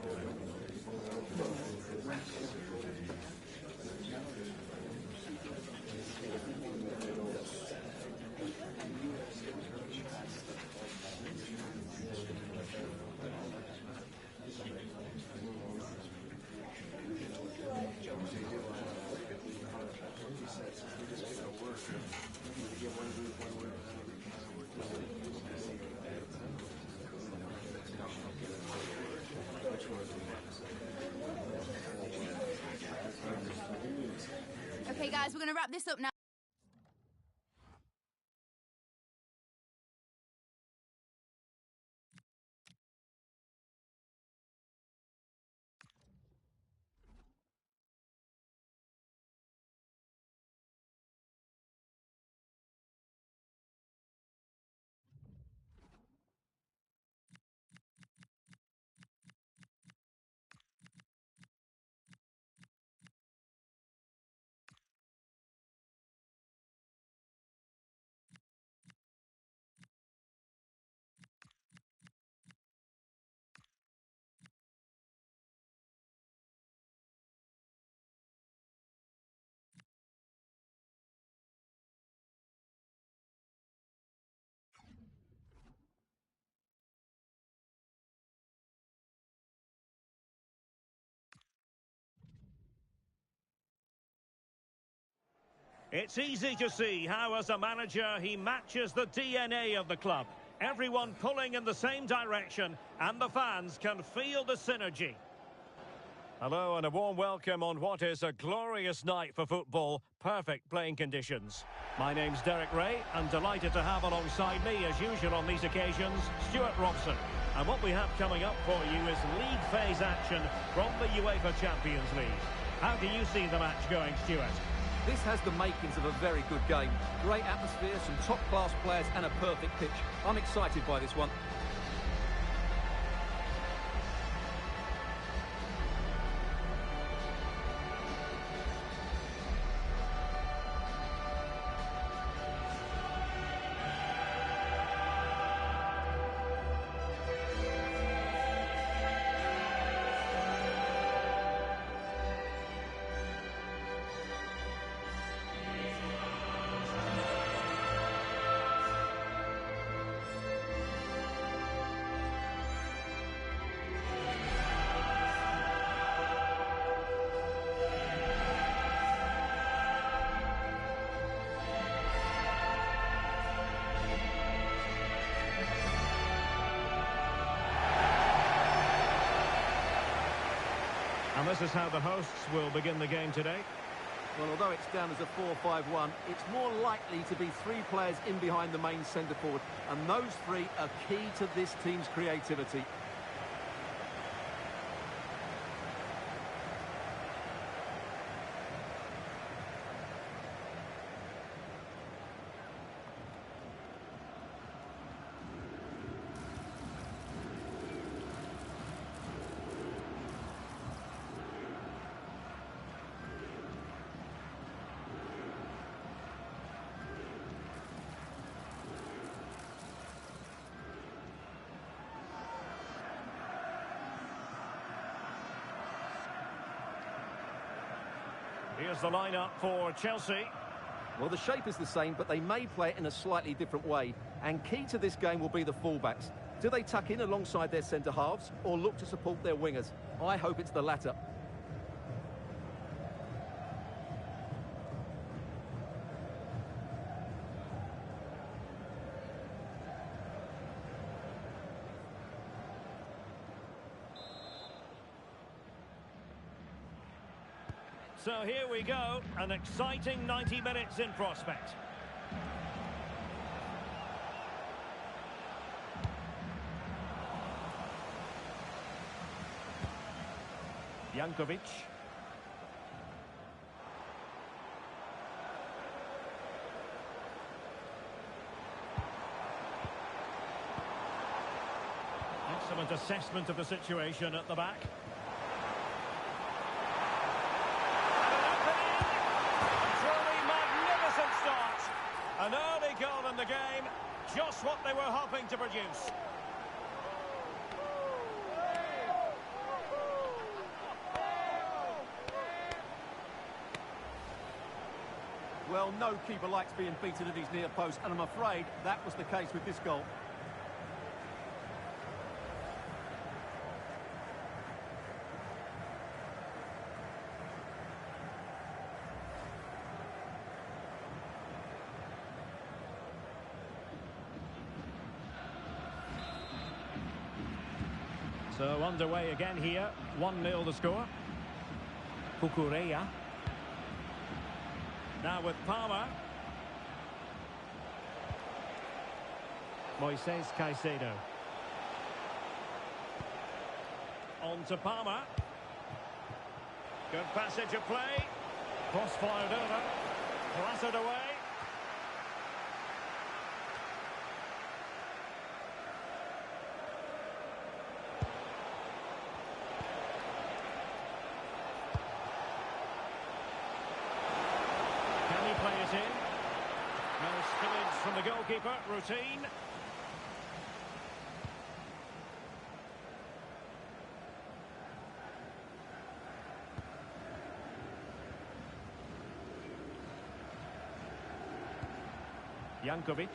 Okay, guys, we're going to wrap this up now. It's easy to see how, as a manager, he matches the DNA of the club. Everyone pulling in the same direction, and the fans can feel the synergy. Hello and a warm welcome on what is a glorious night for football. Perfect playing conditions. My name's Derek Ray, and delighted to have alongside me, as usual on these occasions, Stuart Robson. And what we have coming up for you is league phase action from the UEFA Champions League. How do you see the match going, Stuart? This has the makings of a very good game. Great atmosphere, some top-class players and a perfect pitch. I'm excited by this one. And this is how the hosts will begin the game today. Well, although it's down as a 4-5-1, it's more likely to be three players in behind the main centre-forward. And those three are key to this team's creativity. Here's the lineup for Chelsea. Well, the shape is the same, but they may play it in a slightly different way. And key to this game will be the fullbacks. Do they tuck in alongside their centre-halves or look to support their wingers? I hope it's the latter. So here we go, an exciting 90 minutes in prospect. Jankovic. Excellent assessment of the situation at the back. An early goal in the game, just what they were hoping to produce. Well, no keeper likes being beaten at his near post, and I'm afraid that was the case with this goal. So underway again here. 1-0 the score. Cucurella. Now with Palmer. Moises Caicedo. On to Palmer. Good passage of play. Cross fired over. Blasted away. Play it in. No spillage from the goalkeeper. Routine. Jankovic.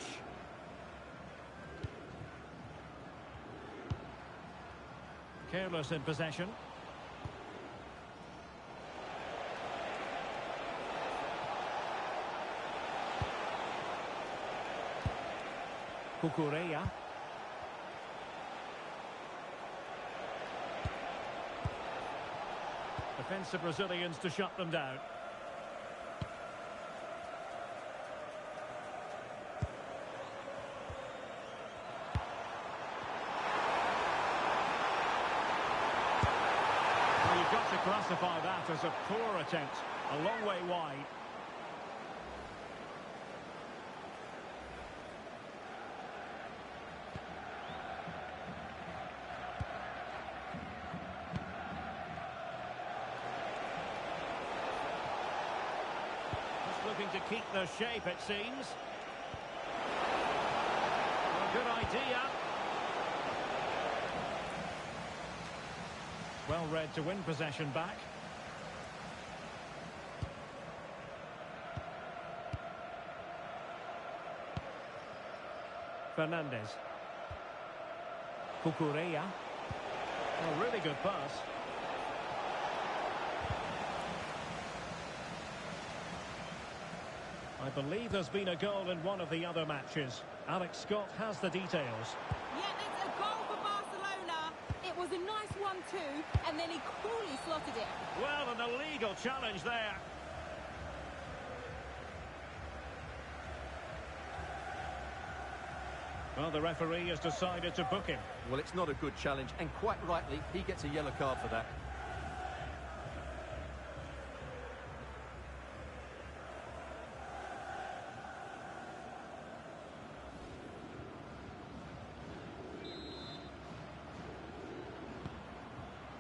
Careless in possession. Cucurella. Defensive Brazilians to shut them down. Well, you've got to classify that as a poor attempt. A long way wide. Looking to keep their shape, it seems. Well, good idea. Well read to win possession back. Fernandez. Cucurella. A really good pass. I believe there's been a goal in one of the other matches. Alex Scott has the details. Yeah, it's a goal for Barcelona. It was a nice 1-2, and then he coolly slotted it. Well, an illegal challenge there. Well, the referee has decided to book him. Well, it's not a good challenge, and quite rightly, he gets a yellow card for that.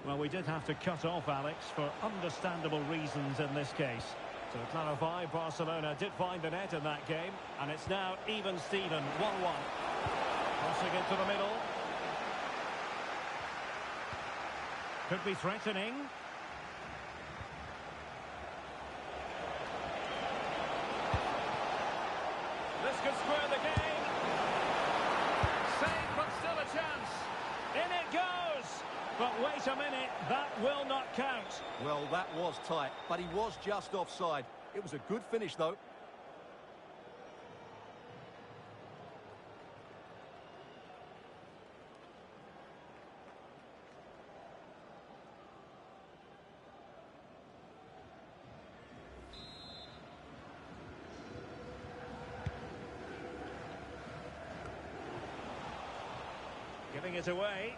Well, we did have to cut off Alex for understandable reasons in this case. To clarify, Barcelona did find the net in that game, and it's now even Steven, 1-1. Crossing it to the middle. Could be threatening. This could square the game. Saved, but still a chance. In it goes. But wait a minute, that will not count. Well, that was tight, but he was just offside. It was a good finish, though. Giving it away.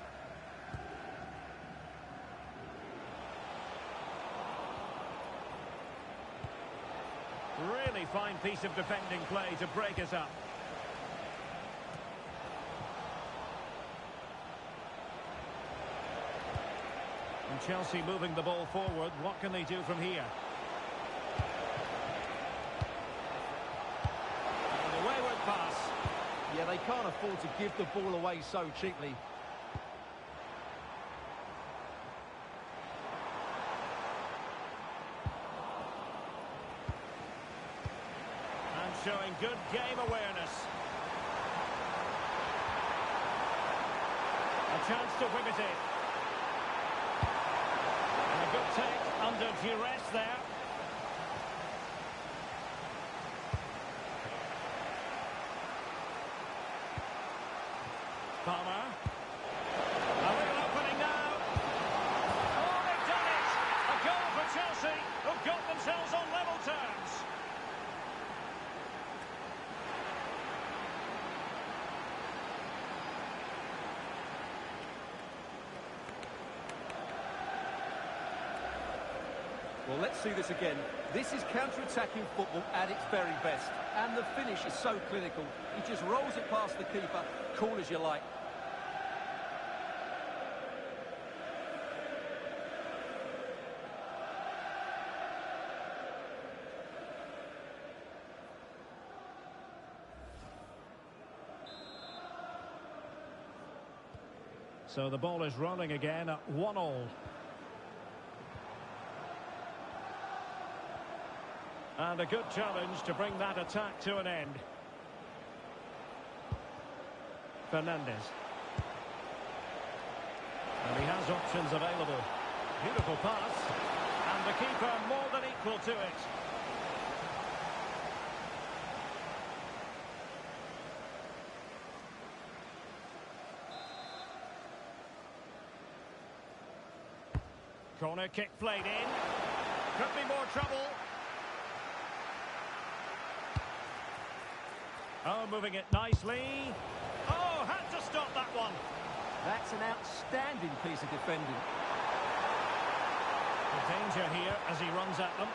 Really fine piece of defending play to break us up. And Chelsea moving the ball forward. What can they do from here? And a wayward pass. Yeah, they can't afford to give the ball away so cheaply. showing good game awareness. A chance to whip it in. And a good take under duress there. Palmer. A real opening now. Oh, they've done it! A goal for Chelsea, who've got themselves on level terms. Well, let's see this again. This is counter-attacking football at its very best. And the finish is so clinical. He just rolls it past the keeper, cool as you like. So the ball is rolling again at 1-1. And a good challenge to bring that attack to an end. Fernandez. And he has options available. Beautiful pass. And the keeper more than equal to it. Corner kick played in. Could be more trouble. Oh, moving it nicely. Oh, had to stop that one. That's an outstanding piece of defending. The danger here as he runs at them.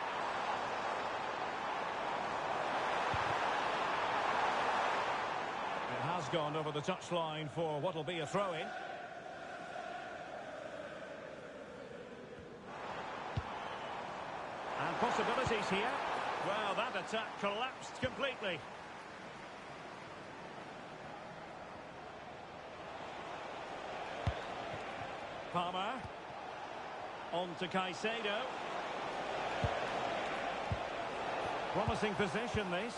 It has gone over the touchline for what will be a throw-in. And possibilities here. Well, that attack collapsed completely. Palmer. On to Caicedo. Promising position, this.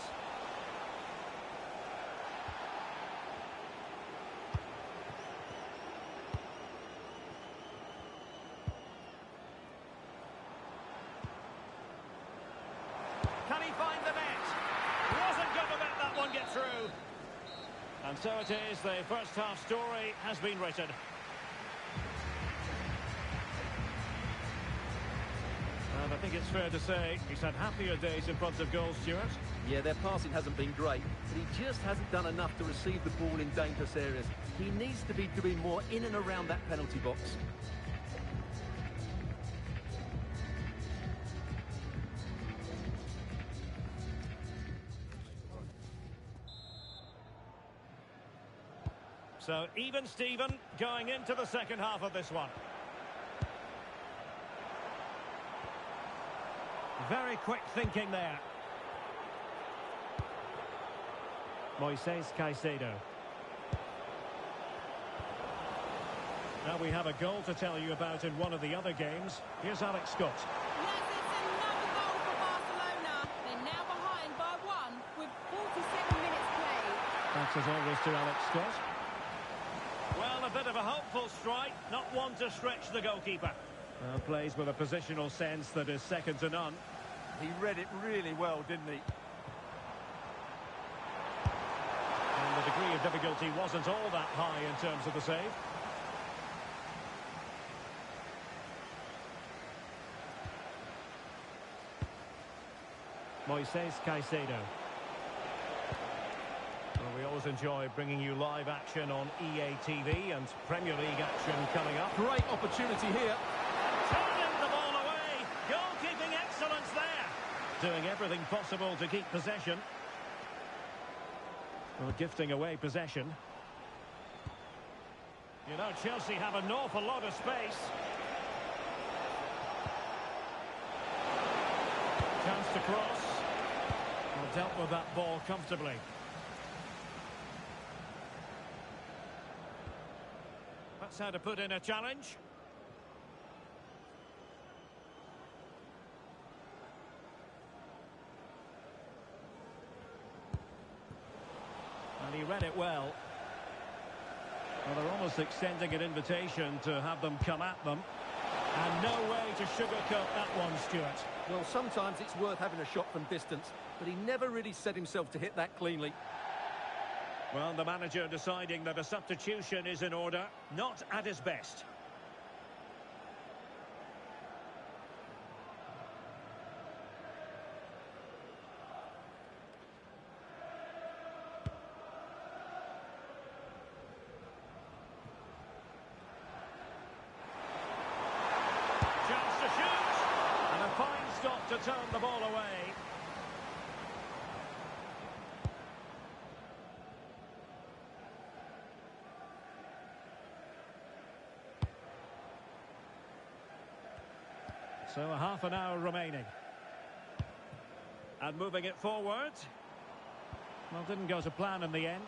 Can he find the net? Wasn't going to let that one get through. And so it is, the first half story has been written. And I think it's fair to say he's had happier days in front of goal, Stuart. Yeah, their passing hasn't been great, but he just hasn't done enough to receive the ball in dangerous areas. He needs to be doing more in and around that penalty box. So even Steven going into the second half of this one. Very quick thinking there. Moises Caicedo. Now we have a goal to tell you about in one of the other games. Here's Alex Scott. Yes, it's another goal for Barcelona. They're now behind by 1 with 47 minutes played. Thanks as always to Alex Scott. Well, a bit of a hopeful strike, not one to stretch the goalkeeper. Plays with a positional sense that is second to none. He read it really well, didn't he? And the degree of difficulty wasn't all that high in terms of the save. Moises Caicedo. Well, we always enjoy bringing you live action on EA TV and Premier League action coming up. Great opportunity here. Turning the ball away. Goalkeeping excellence there. Doing everything possible to keep possession. Well, gifting away possession. You know, Chelsea have an awful lot of space. Chance to cross. Well, dealt with that ball comfortably. That's how to put in a challenge. read it well. Well, they're almost extending an invitation to have them come at them. And no way to sugarcoat that one, Stuart. Well, sometimes it's worth having a shot from distance, but he never really set himself to hit that cleanly. Well, the manager deciding that a substitution is in order, not at his best. Chance to shoot! And a fine stop to turn the ball away. So a half an hour remaining. And moving it forward. Well, didn't go to plan in the end.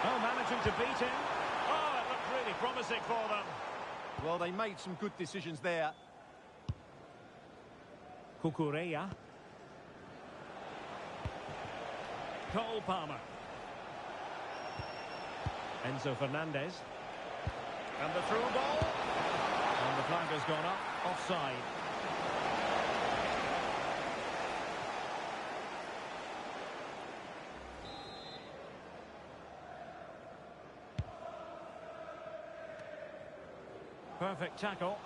Oh, managing to beat him. Oh, it looked really promising for them. Well, they made some good decisions there. Kukureya. Cole Palmer. Enzo Fernandez. And the through ball. And the flag has gone up. Offside. Perfect tackle.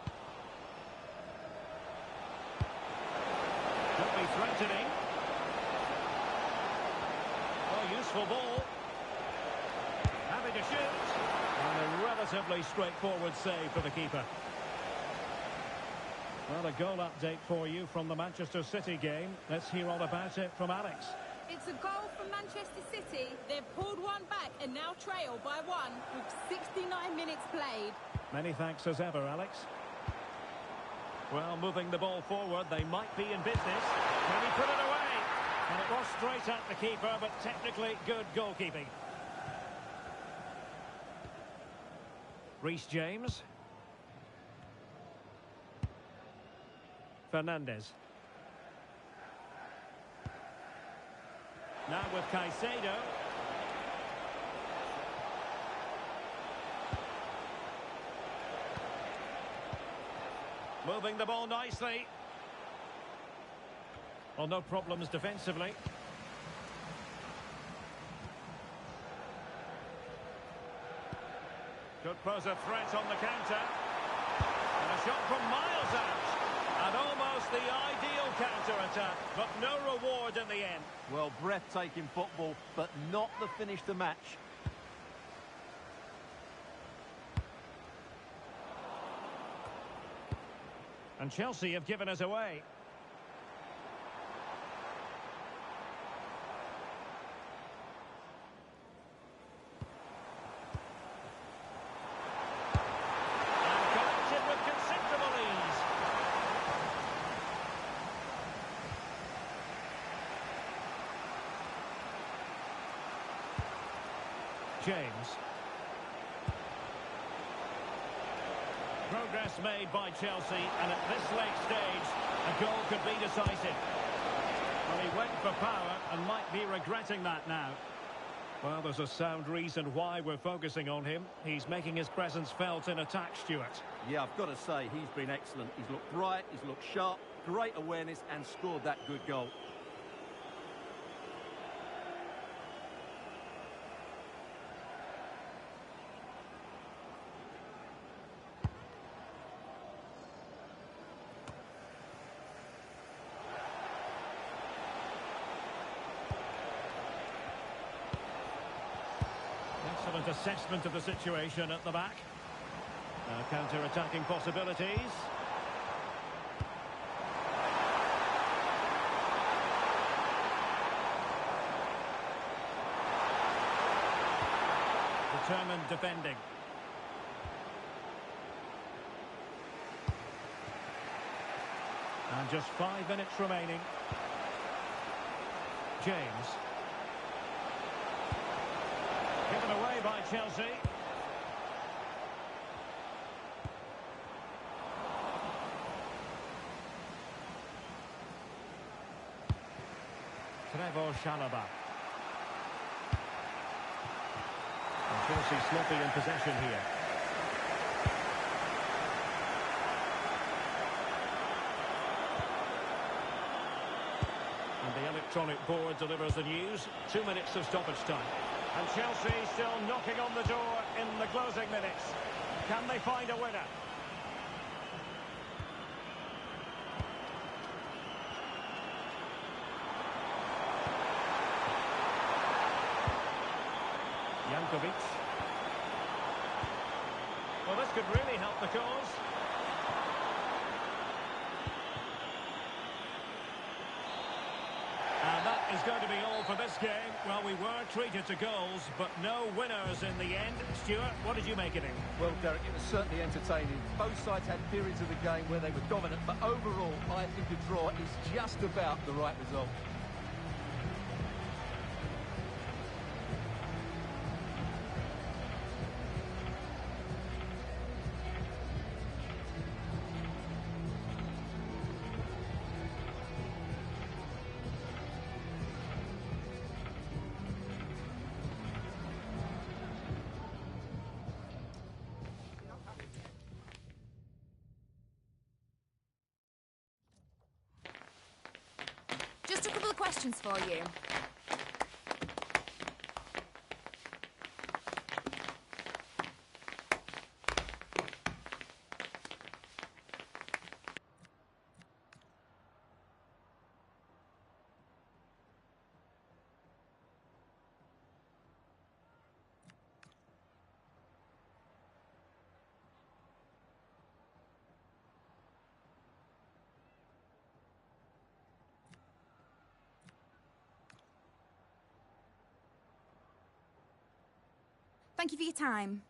Could be threatening. Oh, useful ball. Happy to shoot. And a relatively straightforward save for the keeper. Well, a goal update for you from the Manchester City game. Let's hear all about it from Alex. It's a goal for Manchester City. They've pulled one back and now trail by one with 69 minutes played. Many thanks as ever, Alex. Well, moving the ball forward, they might be in business. Can he put it away? And it was straight at the keeper, but technically good goalkeeping. Reece James. Fernandez. Now with Caicedo. Moving the ball nicely. Well, no problems defensively. Could pose a threat on the counter. And a shot from miles out. And almost the ideal counter-attack, but no reward in the end. Well, breathtaking football, but not the finish to match. And Chelsea have given us away. And collected with considerable ease. James. Progress made by Chelsea, and at this late stage, a goal could be decisive. Well, he went for power and might be regretting that now. Well, there's a sound reason why we're focusing on him. He's making his presence felt in attack, Stuart. Yeah, I've got to say, he's been excellent. He's looked bright, he's looked sharp, great awareness, and scored that good goal. Excellent assessment of the situation at the back. Now counter-attacking possibilities. Determined defending. And just 5 minutes remaining. James. Given away by Chelsea. Trevoh Chalobah. And Chelsea sloppy in possession here. And the electronic board delivers the news. 2 minutes of stoppage time. And Chelsea still knocking on the door in the closing minutes. Can they find a winner? Jankovic. Well, this could really help the cause. And that is going to be all for this game. Well, we were treated to goals, but no winners in the end. Stuart, what did you make of it? Well, Derek, it was certainly entertaining. Both sides had periods of the game where they were dominant, but overall, I think a draw is just about the right result. Just a couple of questions for you. Thank you for your time.